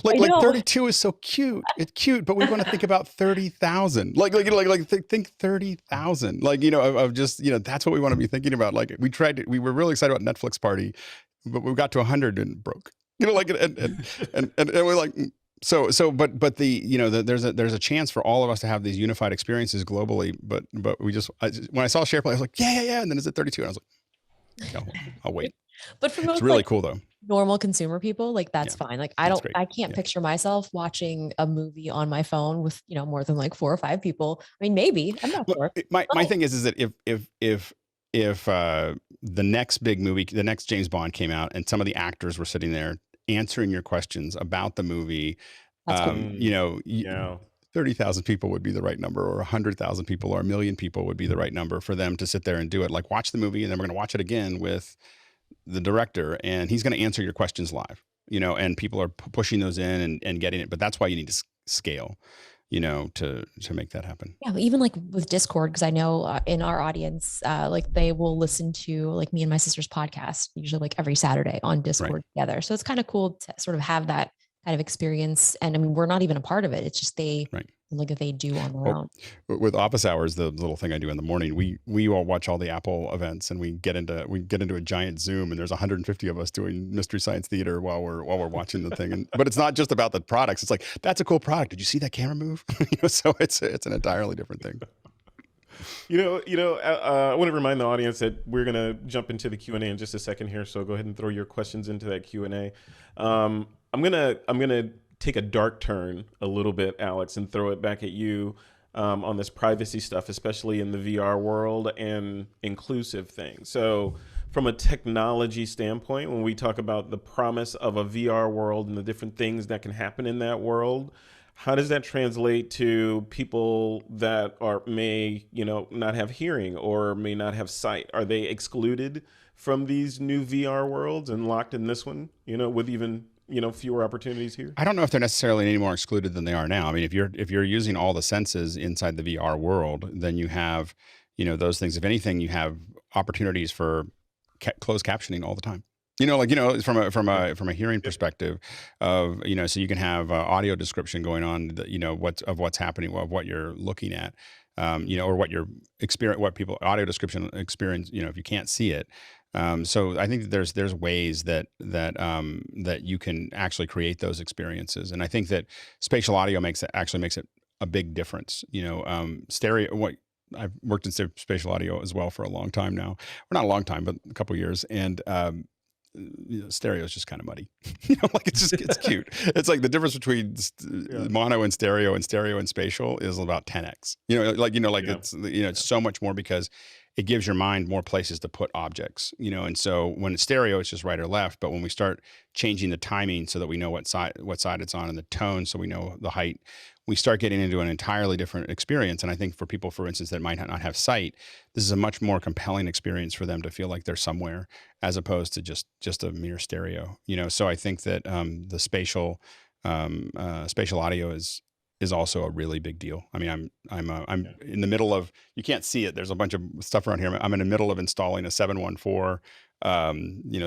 like 32 is so cute. It's cute, but we want to think about 30,000. Think 30,000. Of just, that's what we want to be thinking about. Like we were really excited about Netflix Party, but we got to 100 and broke. And we're like, but there's a chance for all of us to have these unified experiences globally. But when I saw SharePlay, I was like, yeah. And then it's at 32, and I was like, I'll wait. But for most, it's really cool though. Normal consumer people, like that's fine. Like I can't picture myself watching a movie on my phone with, more than like 4 or 5 people. I mean, maybe, I'm not sure. My thing is that if the next big movie, the next James Bond came out and some of the actors were sitting there answering your questions about the movie, 30,000 people would be the right number, or 100,000 people or 1 million people would be the right number for them to sit there and do it. Like, watch the movie, and then we're going to watch it again with the director, and he's going to answer your questions live, and people are pushing those in and getting it. But that's why you need to scale, to make that happen. Yeah. Even like with Discord, because I know in our audience, like they will listen to like me and my sister's podcast, usually like every Saturday on Discord together. So it's kind of cool to sort of have that kind of experience. And I mean, we're not even a part of it. It's just they like that they do on their own. With office hours, the little thing I do in the morning, we all watch all the Apple events, and we get into a giant Zoom, and there's 150 of us doing Mystery Science Theater while we're watching the thing. But it's not just about the products. It's like, that's a cool product. Did you see that camera move? So it's an entirely different thing. I want to remind the audience that we're going to jump into the Q&A in just a second here. So go ahead and throw your questions into that Q&A. I'm gonna take a dark turn a little bit, Alex, and throw it back at you on this privacy stuff, especially in the VR world and inclusive things. So from a technology standpoint, when we talk about the promise of a VR world and the different things that can happen in that world, how does that translate to people that may not have hearing or may not have sight? Are they excluded from these new VR worlds and locked in this one, with even fewer opportunities here? I don't know if they're necessarily any more excluded than they are now. I mean, if you're using all the senses inside the VR world, then you have, those things. If anything, you have opportunities for closed captioning all the time. From a hearing perspective of, so you can have audio description going on, what's happening, of what you're looking at, or what your experience, what people audio description experience, if you can't see it. So I think that there's ways that you can actually create those experiences. And I think that spatial audio makes it a big difference. I've worked in spatial audio as well for a long time now. Or not a long time, but a couple of years. And stereo is just kind of muddy. It's cute. It's like the difference between mono and stereo and spatial is about 10x. It's so much more, because it gives your mind more places to put objects, and so when it's stereo, it's just right or left. But when we start changing the timing so that we know what side it's on, and the tone so we know the height, we start getting into an entirely different experience. And I think for people, for instance, that might not have sight, this is a much more compelling experience for them to feel like they're somewhere, as opposed to just a mere stereo, So I think that the spatial audio is also a really big deal. I mean, I'm in the middle of, you can't see it, there's a bunch of stuff around here. I'm in the middle of installing a 714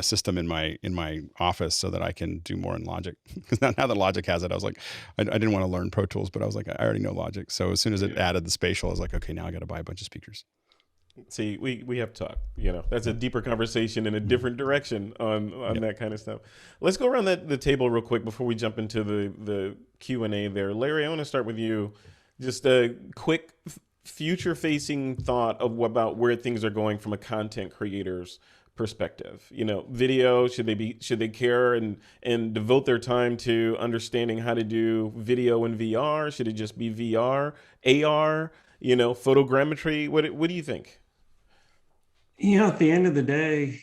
system in my office so that I can do more in Logic. Because now that Logic has it, I was like, I didn't want to learn Pro Tools, but I was like, I already know Logic. So as soon as it added the spatial, I was like, okay, now I got to buy a bunch of speakers. See, we have to talk. That's a deeper conversation in a different direction on that kind of stuff. Let's go around the table real quick before we jump into the Q&A there. Larry, I want to start with you. Just a quick future-facing thought about where things are going from a content creator's perspective. Video, should they care and devote their time to understanding how to do video in VR? Should it just be VR, AR, photogrammetry? What do you think? At the end of the day,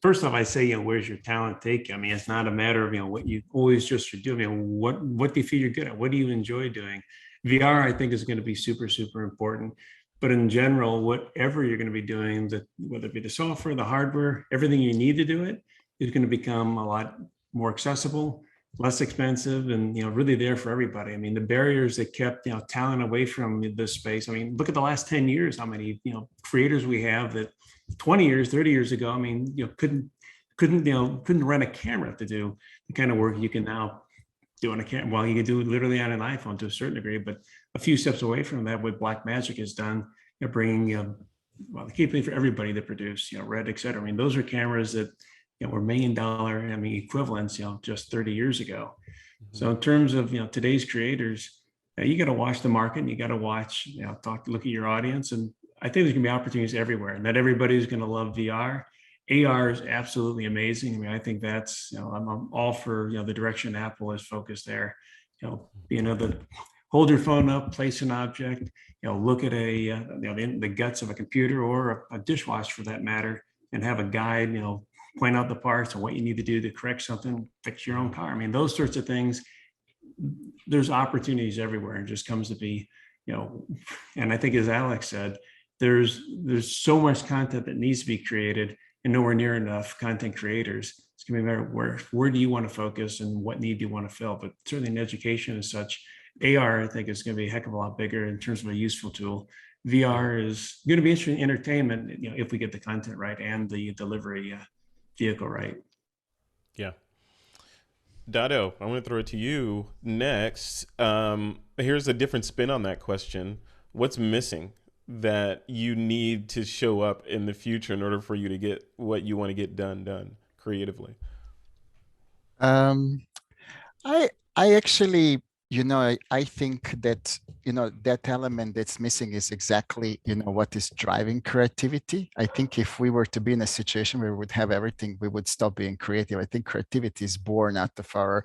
first off, I say, where's your talent take you? I mean, it's not a matter of, what you always just should do. What do you feel you're good at? What do you enjoy doing? VR, I think, is going to be super, super important. But in general, whatever you're going to be doing, whether it be the software, the hardware, everything you need to do it is going to become a lot more accessible, less expensive, and really there for everybody. I mean, the barriers that kept talent away from this space. I mean, look at the last 10 years, how many creators we have that 20 years, 30 years ago, I mean, couldn't rent a camera to do the kind of work you can now do on a camera. Well, you can do literally on an iPhone to a certain degree, but a few steps away from that, what Blackmagic has done, bringing the capability for everybody to produce, Red, et cetera. I mean, those are cameras that were $1 million, equivalents, just 30 years ago. Mm-hmm. So in terms of today's creators, you got to watch the market, and you got to watch, look at your audience, and I think there's gonna be opportunities everywhere. Not everybody's gonna love VR. AR is absolutely amazing. I mean, I think that's, I'm all for, the direction Apple is focused there. Being able to hold your phone up, place an object, look at the guts of a computer or a dishwasher for that matter, and have a guide, point out the parts and what you need to do to correct something, fix your own car. I mean, those sorts of things, there's opportunities everywhere, and just comes to be, and I think, as Alex said, there's so much content that needs to be created and nowhere near enough content creators. It's going to be a matter of where do you want to focus and what need do you want to fill? But certainly in education and such, AR, I think, is going to be a heck of a lot bigger in terms of a useful tool. VR is going to be interesting in entertainment, if we get the content right and the delivery vehicle right. Yeah. Dado, I want to throw it to you next. Here's a different spin on that question. What's missing that you need to show up in the future in order for you to get what you want to get done creatively? I actually, I think that, that element that's missing is exactly, what is driving creativity. I think if we were to be in a situation where we would have everything, we would stop being creative. I think creativity is born out of our,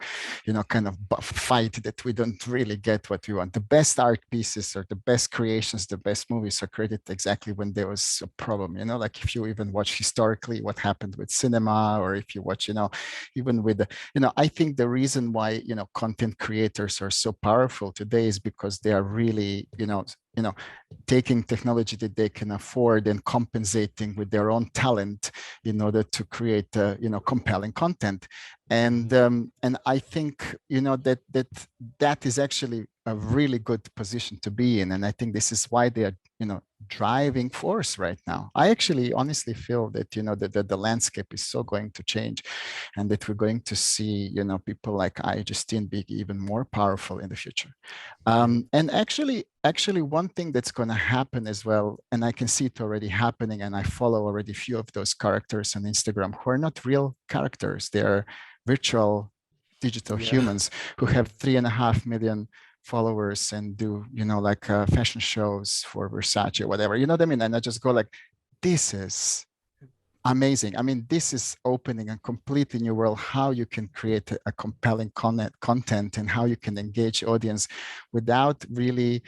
kind of fight that we don't really get what we want. The best art pieces or the best creations, the best movies are created exactly when there was a problem, like if you even watch historically what happened with cinema, or if you watch, even with, I think the reason why, content creators are so powerful today is because they are really, taking technology that they can afford and compensating with their own talent in order to create, compelling content. And I think, that is actually a really good position to be in. And I think this is why they are, driving force right now. I actually honestly feel that, the landscape is so going to change, and that we're going to see, people like iJustine be even more powerful in the future. And actually one thing that's going to happen as well, and I can see it already happening, and I follow already a few of those characters on Instagram who are not real characters. They are virtual digital humans who have 3.5 million followers and do, like fashion shows for Versace or whatever, you know what I mean? And I just go like, this is amazing. I mean, this is opening a completely new world, how you can create a compelling content and how you can engage audience without really,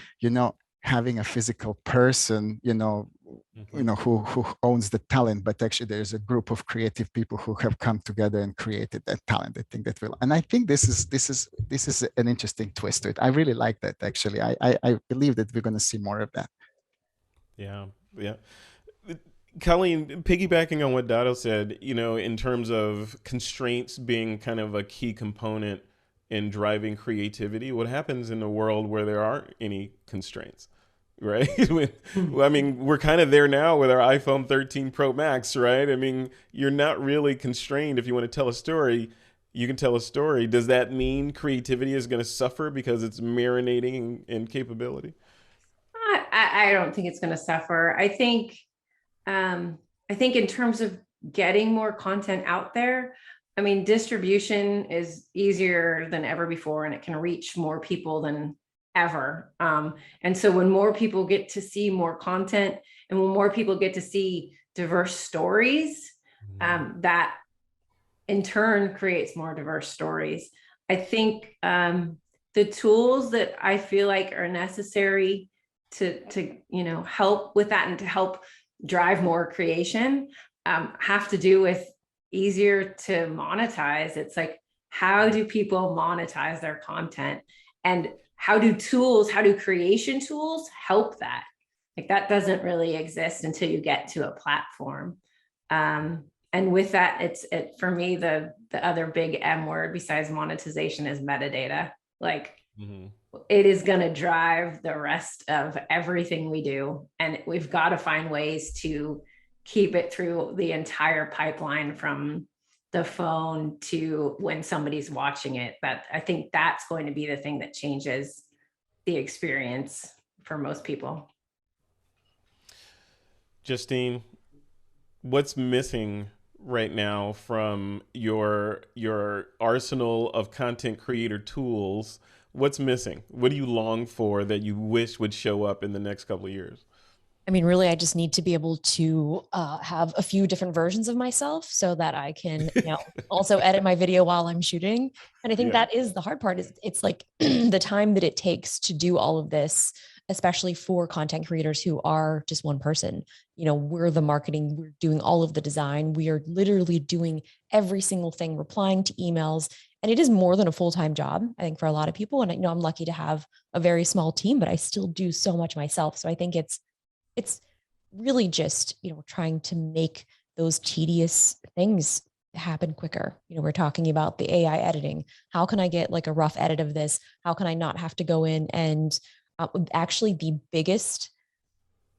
having a physical person, who owns the talent, but actually there's a group of creative people who have come together and created that talent. I think that will, and I think this is an interesting twist to it. I really like that, actually. I believe that we're going to see more of that. Yeah. Colleen, piggybacking on what Dado said, in terms of constraints being kind of a key component in driving creativity, what happens in a world where there aren't any constraints, right? I mean, we're kind of there now with our iPhone 13 Pro Max, right? I mean, you're not really constrained. If you want to tell a story, you can tell a story. Does that mean creativity is going to suffer because it's marinating in capability? I don't think it's going to suffer. I think in terms of getting more content out there, I mean, distribution is easier than ever before, and it can reach more people than ever. And so when more people get to see more content, and when more people get to see diverse stories, that in turn creates more diverse stories. I think the tools that I feel like are necessary to help with that and to help drive more creation have to do with easier to monetize. It's like, how do people monetize their content, and how do creation tools help that? Like, that doesn't really exist until you get to a platform. And with that, for me, the other big M word besides monetization is metadata. Like, it is going to drive the rest of everything we do. And we've got to find ways to keep it through the entire pipeline, from the phone to when somebody's watching it. But I think that's going to be the thing that changes the experience for most people. Justine, what's missing right now from your arsenal of content creator tools? What's missing? What do you long for that you wish would show up in the next couple of years? I mean, really, I just need to be able to have a few different versions of myself so that I can, also edit my video while I'm shooting. And I think that is the hard part. Is it's like the time that it takes to do all of this, especially for content creators who are just one person. We're the marketing, we're doing all of the design. We are literally doing every single thing, replying to emails. And it is more than a full-time job, I think, for a lot of people. And I'm lucky to have a very small team, but I still do so much myself. So I think it's really just, trying to make those tedious things happen quicker. We're talking about the AI editing. How can I get like a rough edit of this? How can I not have to go in and actually the biggest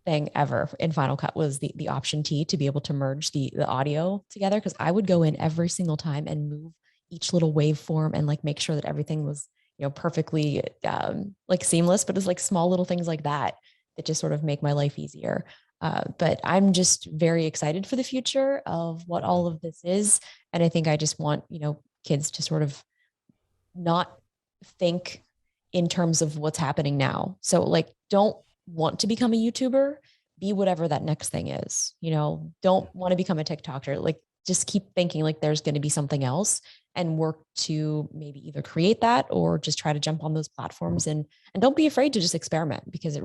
thing ever in Final Cut was the Option T to be able to merge the audio together. Because I would go in every single time and move each little waveform and like make sure that everything was, perfectly like seamless, but it's like small little things like that just sort of make my life easier. But I'm just very excited for the future of what all of this is. And I think I just want, kids to sort of not think in terms of what's happening now. So like, don't want to become a YouTuber, be whatever that next thing is, don't want to become a TikToker. Like, just keep thinking like there's going to be something else, and work to maybe either create that or just try to jump on those platforms, and don't be afraid to just experiment, because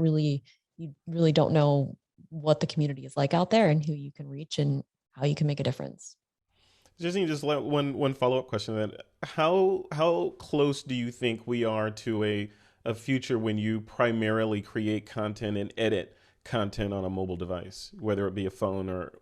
you really don't know what the community is like out there and who you can reach and how you can make a difference. Just one follow-up question then. How close do you think we are to a future when you primarily create content and edit content on a mobile device, whether it be a phone or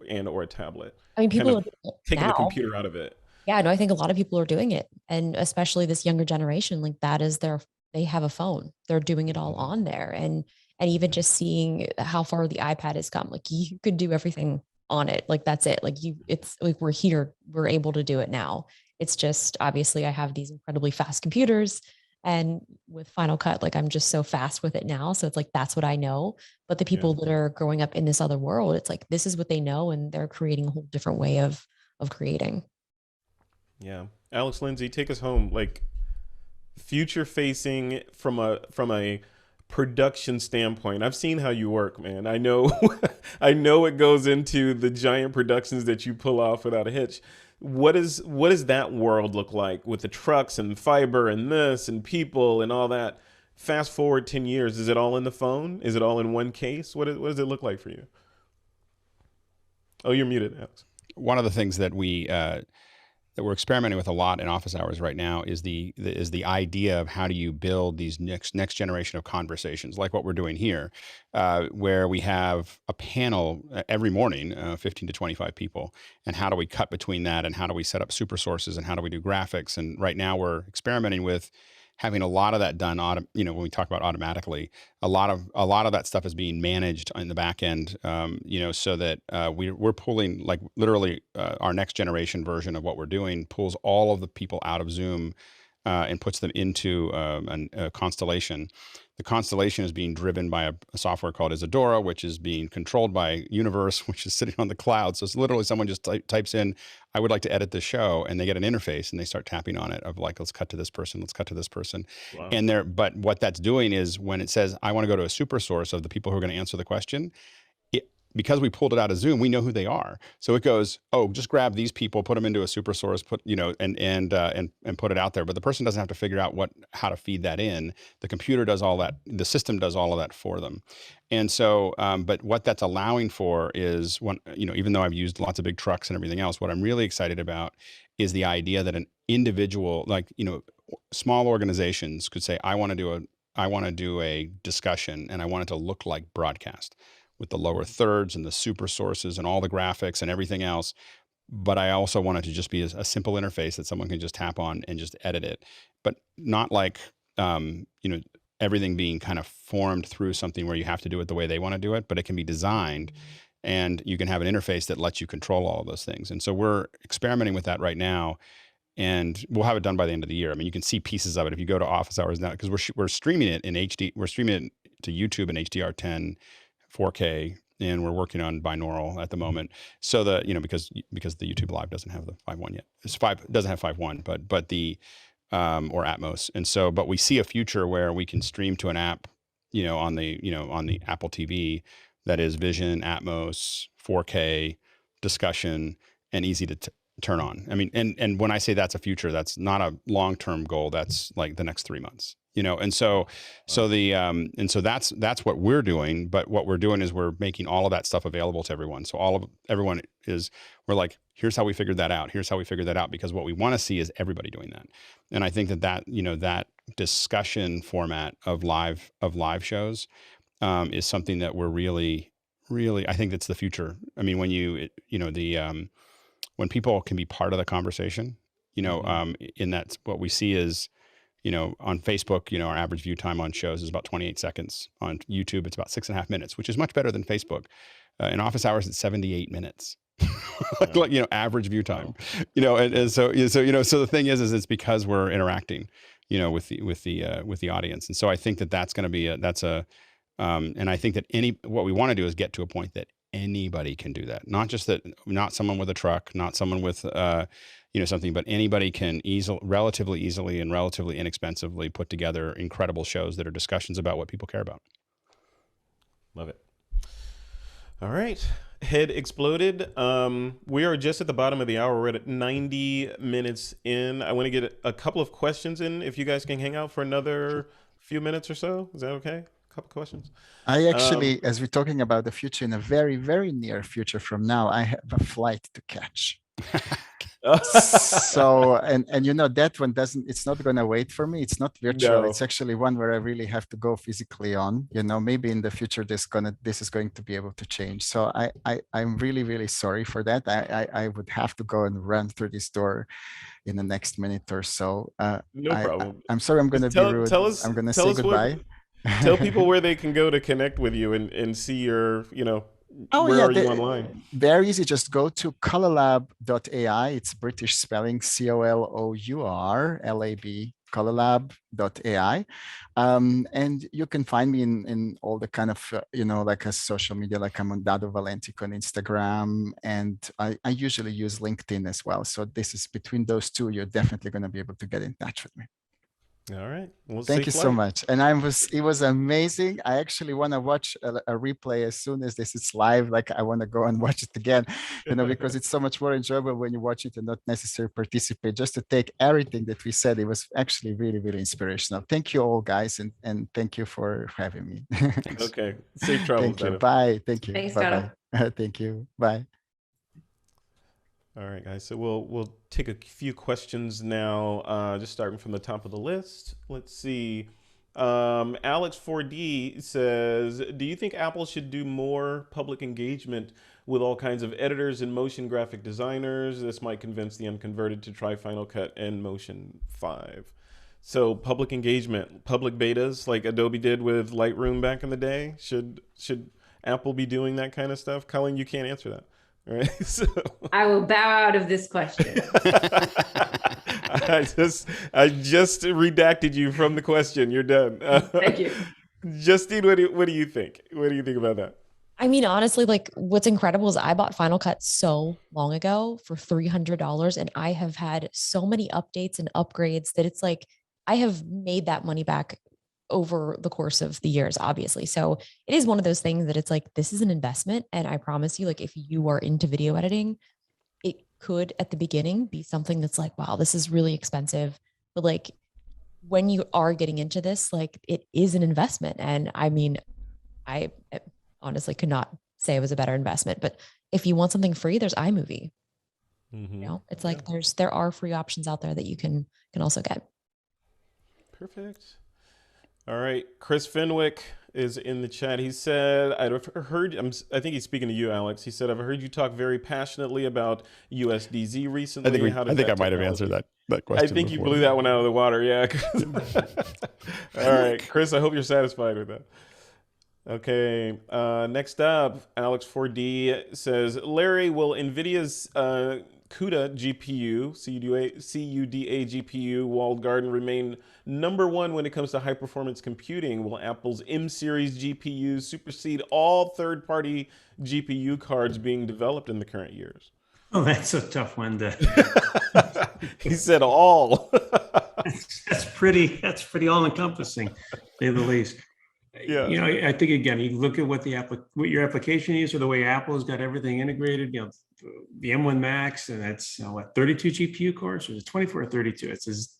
a tablet? I mean, people are taking the computer out of it. Yeah, no, I think a lot of people are doing it. And especially this younger generation, like that is their they have a phone. They're doing it all on there. And even just seeing how far the iPad has come, like you could do everything on it. Like that's it. Like it's like we're here, we're able to do it now. It's just obviously I have these incredibly fast computers, and with Final Cut, like I'm just so fast with it now. So it's like that's what I know. But the people that are growing up in this other world, it's like this is what they know, and they're creating a whole different way of creating. Yeah. Alex, Lindsay, take us home. Like future facing from a production standpoint. I've seen how you work, man. I know I know it goes into the giant productions that you pull off without a hitch. What does that world look like with the trucks and fiber and this and people and all that? Fast forward 10 years, is it all in the phone? Is it all in one case? What does it look like for you? Oh, you're muted, Alex. One of the things that that we're experimenting with a lot in office hours right now is the idea of how do you build these next generation of conversations, like what we're doing here, where we have a panel every morning, 15 to 25 people, and how do we cut between that, and how do we set up super sources, and how do we do graphics? And right now we're experimenting with having a lot of that done, when we talk about automatically, a lot of that stuff is being managed in the back end, so that we're pulling, like literally our next generation version of what we're doing pulls all of the people out of Zoom and puts them into a constellation. The constellation is being driven by a software called Isadora, which is being controlled by Universe, which is sitting on the cloud. So it's literally someone just types in, I would like to edit this show, and they get an interface and they start tapping on it of like, let's cut to this person, let's cut to this person. Wow. But what that's doing is when it says, I want to go to a super source of the people who are going to answer the question, because we pulled it out of Zoom, we know who they are. So it goes, oh, just grab these people, put them into a super source, and put it out there. But the person doesn't have to figure out how to feed that in. The computer does all that. The system does all of that for them. And so, but what that's allowing for is even though I've used lots of big trucks and everything else, what I'm really excited about is the idea that an individual, small organizations could say, I want to do a discussion, and I want it to look like broadcast, with the lower thirds and the super sources and all the graphics and everything else. But I also want it to just be a simple interface that someone can just tap on and just edit it, but not like, everything being kind of formed through something where you have to do it the way they want to do it, but it can be designed and you can have an interface that lets you control all of those things. And so we're experimenting with that right now, and we'll have it done by the end of the year. I mean, you can see pieces of it if you go to office hours now, because we're streaming it in HD. We're streaming it to YouTube in HDR10, 4K, and we're working on binaural at the moment. So because the YouTube Live doesn't have the 5.1 yet. Doesn't have 5.1, but the or Atmos. And so, but we see a future where we can stream to an app, on the Apple TV that is Vision, Atmos, 4K, discussion, and easy to turn on. I mean, and when I say that's a future, that's not a long-term goal. That's like the next 3 months. And so that's what we're doing. But what we're doing is we're making all of that stuff available to everyone. So we're like, here's how we figured that out. Here's how we figured that out, because what we want to see is everybody doing that. And I think that discussion format of live shows is something that we're really, really, I think that's the future. I mean, when people can be part of the conversation, in that, what we see is, on Facebook, our average view time on shows is about 28 seconds. On YouTube, it's about 6.5 minutes, which is much better than Facebook. In office hours, it's 78 minutes. Average view time. So the thing is it's because we're interacting, with the audience. And so I think that's going to be and I think that what we want to do is get to a point that anybody can do that. Not someone with a truck, not someone with something, but anybody can relatively easily and relatively inexpensively put together incredible shows that are discussions about what people care about. Love it. All right. Head exploded. We are just at the bottom of the hour. We're at 90 minutes in. I want to get a couple of questions in, if you guys can hang out for another few minutes or so. Is that okay? A couple questions. I actually, as we're talking about the future, in a very, very near future from now, I have a flight to catch. So and that one doesn't, it's not going to wait for me. It's not virtual. No. It's actually one where I really have to go physically on. Maybe in the future this is going to be able to change. So I'm really, really sorry for that. I would have to go and run through this door in the next minute or so. No problem. I'm sorry, I'm going to be rude. I'm going to say goodbye. Tell people where they can go to connect with you and see your, Oh, where yeah, are you online? very easy. Just go to colourlab.ai. It's British spelling, COLOURLAB, colourlab.ai. And you can find me in all the kind of, like a social media, like I'm on Dado Valentic on Instagram. And I usually use LinkedIn as well. So this is between those two, you're definitely going to be able to get in touch with me. All right. Well, thank you so much. And it was amazing. I actually want to watch a replay as soon as this is live. Like I want to go and watch it again, because it's so much more enjoyable when you watch it and not necessarily participate, just to take everything that we said. It was actually really, really inspirational. Thank you all, guys. And thank you for having me. Okay. Safe travels. Thank you. Bye. Thank you. Thanks, Bye. Thank you. Bye. All right, guys. So we'll take a few questions now, just starting from the top of the list. Let's see. Alex 4D says, do you think Apple should do more public engagement with all kinds of editors and motion graphic designers? This might convince the unconverted to try Final Cut and Motion 5. So public engagement, public betas like Adobe did with Lightroom back in the day. Should Apple be doing that kind of stuff? Colleen, you can't answer that. All right, so I will bow out of this question. I just redacted you from the question. You're done. Thank you. Justine, what do you think? What do you think about that? I mean, honestly, like what's incredible is I bought Final Cut so long ago for $300, and I have had so many updates and upgrades that it's like I have made that money back over the course of the years, obviously. So it is one of those things that it's like, this is an investment. And I promise you, like, if you are into video editing, it could at the beginning be something that's like, wow, this is really expensive. But like, when you are getting into this, like it is an investment. And I mean, I honestly could not say it was a better investment, but if you want something free, there's iMovie. It's like, there are free options out there that you can also get. Perfect. All right, Chris Fenwick is in the chat. He said, I've heard, I think he's speaking to you, Alex. He said, I've heard you talk very passionately about USDZ recently. I think I might have answered that question. I think before. You blew that one out of the water, yeah. All right, Chris, I hope you're satisfied with that. Okay, next up, Alex 4D says, Larry, will NVIDIA's CUDA GPU, CUDA GPU, walled garden remain #1 when it comes to high performance computing? Will Apple's M series GPUs supersede all third-party GPU cards being developed in the current years? Oh, that's a tough one to. He said all. that's pretty all encompassing, to say the least. Yeah. I think again, you look at what what your application is, or the way Apple's got everything integrated. The M1 Max, and that's 32 GPU cores, or is it 24 or 32? It's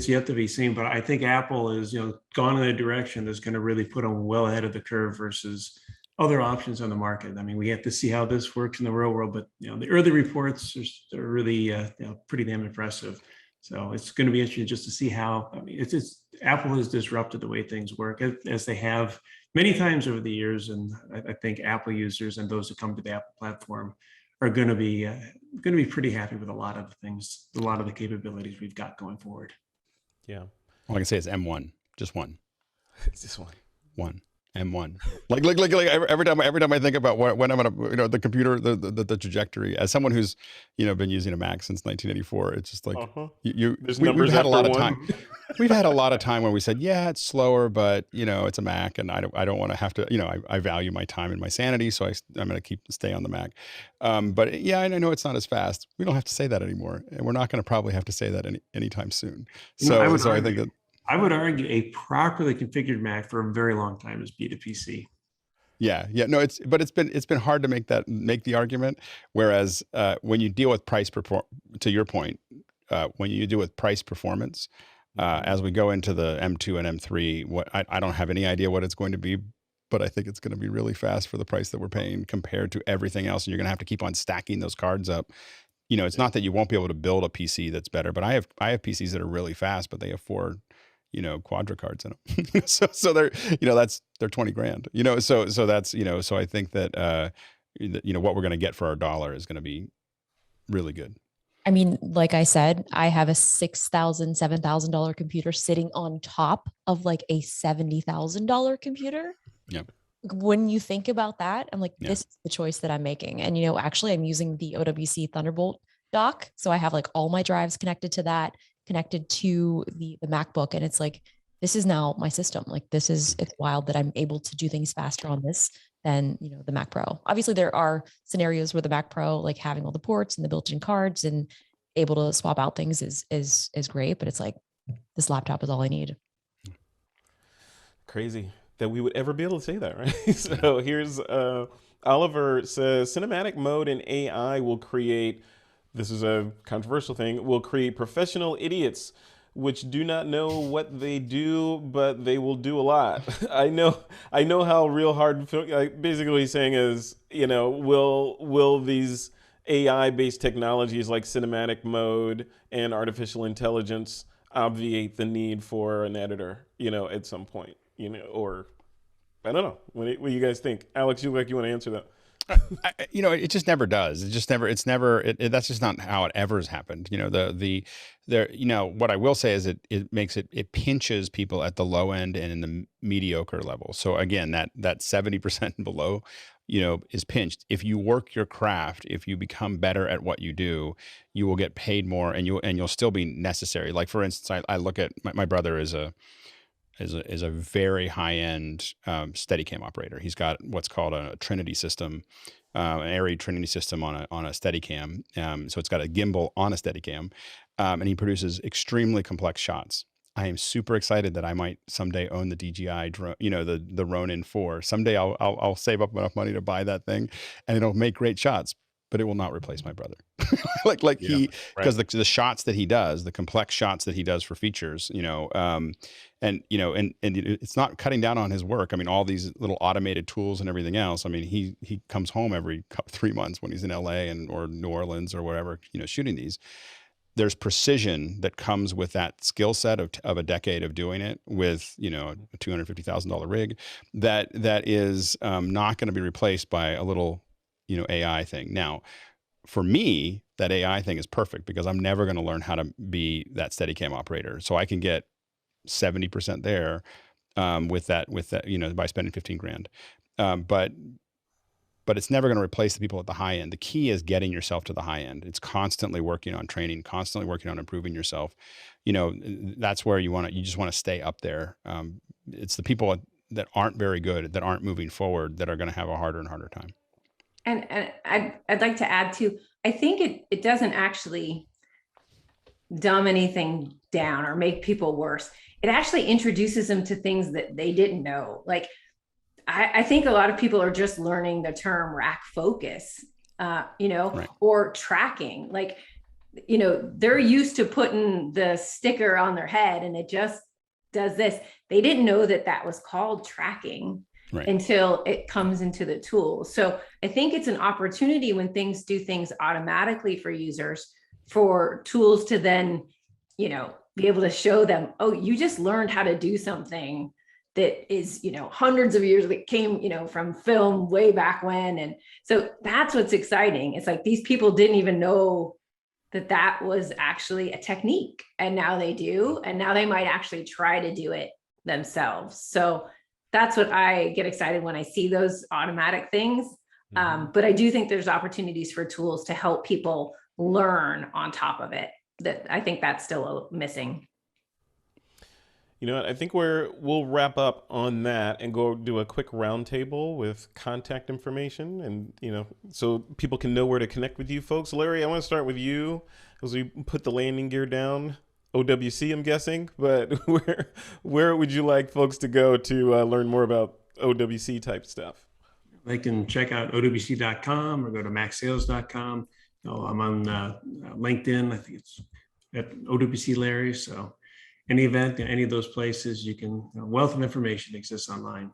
yet to be seen. But I think Apple is gone in a direction that's going to really put them well ahead of the curve versus other options on the market. I mean, we have to see how this works in the real world, but the early reports are really pretty damn impressive. So it's going to be interesting just to see how. I mean, it's Apple has disrupted the way things work, as they have many times over the years, and I think Apple users and those who come to the Apple platform are going to be pretty happy with a lot of things, a lot of the capabilities we've got going forward. Yeah, all I can say is M1, just one. It's just one. M1. Like every time I think about when I'm gonna, the computer, the trajectory. As someone who's, been using a Mac since 1984, it's just like we've had a lot of time. We've had a lot of time when we said, yeah, it's slower, but it's a Mac, and I don't want to have to. I value my time and my sanity, so I'm going to stay on the Mac. But yeah, I know it's not as fast. We don't have to say that anymore, and we're not going to probably have to say that anytime soon. So I think that. I would argue a properly configured Mac for a very long time is B2PC. Yeah. No, it's been hard to make the argument. Whereas when you deal with price, to your point, when you deal with price performance, as we go into the M2 and M3, I don't have any idea what it's going to be, but I think it's going to be really fast for the price that we're paying compared to everything else. And you're going to have to keep on stacking those cards up you know, it's not that you won't be able to build a PC that's better, but I have PCs that are really fast, but they have 4, you know, Quadra cards in them. so they're, you know, they're 20 grand, you know, so that's, you know, so I think that, you know, what we're going to get for our dollar is going to be really good. I mean, like I said, I have a $6,000, $7,000 computer sitting on top of like a $70,000 computer. Yeah. When you think about that, I'm like, Yeah. this is the choice that I'm making. And, you know, actually I'm using the OWC Thunderbolt dock. So I have like all my drives connected to that, connected to the MacBook. And it's like, this is now my system. Like it's wild that I'm able to do things faster on this than, you know, the Mac Pro. Obviously there are scenarios where the Mac Pro, like having all the ports and the built-in cards and able to swap out things is great, but it's like, this laptop is all I need. Crazy that we would ever be able to say that, right? So here's Oliver says cinematic mode in AI will create, this is a controversial thing, will create professional idiots which do not know what they do, but they will do a lot. I know how real hard, basically what he's saying is, you know, will these AI-based technologies like cinematic mode and artificial intelligence obviate the need for an editor, you know, at some point, you know, or I don't know. What do you guys think? Alex, you want to answer that? You know, it just never does. That's just not how it ever has happened. You know, you know, what I will say is it pinches people at the low end and in the mediocre level. So again, that 70% below, you know, is pinched. If you work your craft, if you become better at what you do, you will get paid more and you'll still be necessary. Like for instance, I look at my brother is a very high-end Steadicam operator. He's got what's called a Trinity system, an Arri Trinity system on a Steadicam. So it's got a gimbal on a Steadicam, and he produces extremely complex shots. I am super excited that I might someday own the DJI drone, you know, the Ronin 4. Someday I'll save up enough money to buy that thing, and it'll make great shots. But it will not replace my brother. Because the shots that he does, the complex shots that he does for features, you know, and you know, and it's not cutting down on his work. I mean, all these little automated tools and everything else. I mean, he comes home every 3 months when he's in LA or New Orleans or wherever, you know, shooting these. There's precision that comes with that skill set of a decade of doing it with, you know, a $250,000 rig that is not going to be replaced by a little, you know, AI thing. Now, for me, that AI thing is perfect because I'm never going to learn how to be that Steadicam operator. So I can get 70% there with that, you know, by spending 15 grand. But it's never going to replace the people at the high end. The key is getting yourself to the high end. It's constantly working on training, constantly working on improving yourself. You know, that's where you just want to stay up there. It's the people that aren't very good, that aren't moving forward, that are going to have a harder and harder time. And I'd like to add too, I think it doesn't actually dumb anything down or make people worse. It actually introduces them to things that they didn't know. Like, I think a lot of people are just learning the term rack focus, you know, right, or tracking. Like, you know, they're used to putting the sticker on their head and it just does this. They didn't know that was called tracking. Right, until it comes into the tool. So I think it's an opportunity when things do things automatically for users, for tools to then, you know, be able to show them, oh, you just learned how to do something that is, you know, hundreds of years that came, you know, from film way back when. And so that's what's exciting. It's like these people didn't even know that was actually a technique, and now they do, and now they might actually try to do it themselves. So that's what I get excited when I see those automatic things. But I do think there's opportunities for tools to help people learn on top of it. That I think that's still missing. You know what? I think we'll wrap up on that and go do a quick roundtable with contact information, and you know, so people can know where to connect with you folks. Larry, I want to start with you as we put the landing gear down. OWC, I'm guessing, but where would you like folks to go to learn more about OWC type stuff? They can check out OWC.com or go to MacSales.com. I'm on LinkedIn. I think it's at OWC Larry. So any event, any of those places, you can, a wealth of information exists online.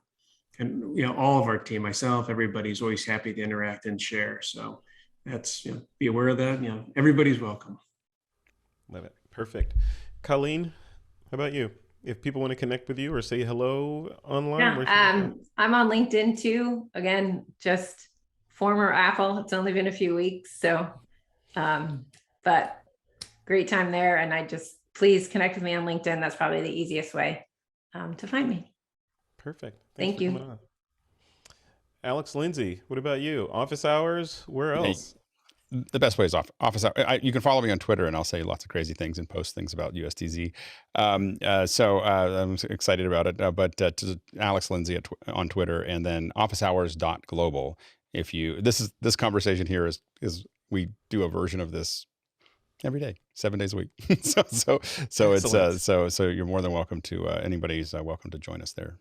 And, you know, all of our team, myself, everybody's always happy to interact and share. So that's, be aware of that. Everybody's welcome. Love it. Perfect. Colleen, how about you? If people want to connect with you or say hello online, yeah, I'm on LinkedIn too. Again, just former Apple. It's only been a few weeks, so but great time there. And please connect with me on LinkedIn. That's probably the easiest way to find me. Perfect. Thank you. Coming on. Alex, Lindsay, what about you? Office hours? Where else? The best way is office hour. You can follow me on Twitter, and I'll say lots of crazy things and post things about USDZ. So I'm excited about it. But to Alex Lindsay on Twitter, and then officehours.global. This conversation here is we do a version of this every day, 7 days a week. so it's so you're more than welcome to anybody's welcome to join us there.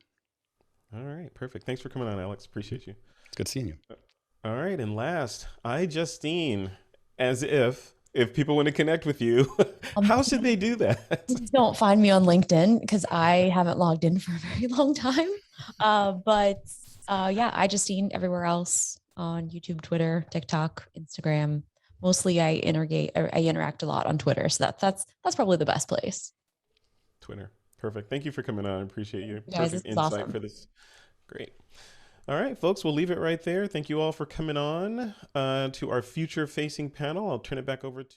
All right, perfect. Thanks for coming on, Alex. Appreciate you. It's good seeing you. All right, and last, iJustine, as if people want to connect with you, how should they do that? Don't find me on LinkedIn because I haven't logged in for a very long time. But yeah, iJustine everywhere else on YouTube, Twitter, TikTok, Instagram. Mostly I interact a lot on Twitter. So that's probably the best place. Twitter. Perfect. Thank you for coming on. I appreciate you. Guys, Perfect this is insight awesome. for this. Great. All right, folks, we'll leave it right there. Thank you all for coming on to our future facing panel. I'll turn it back over to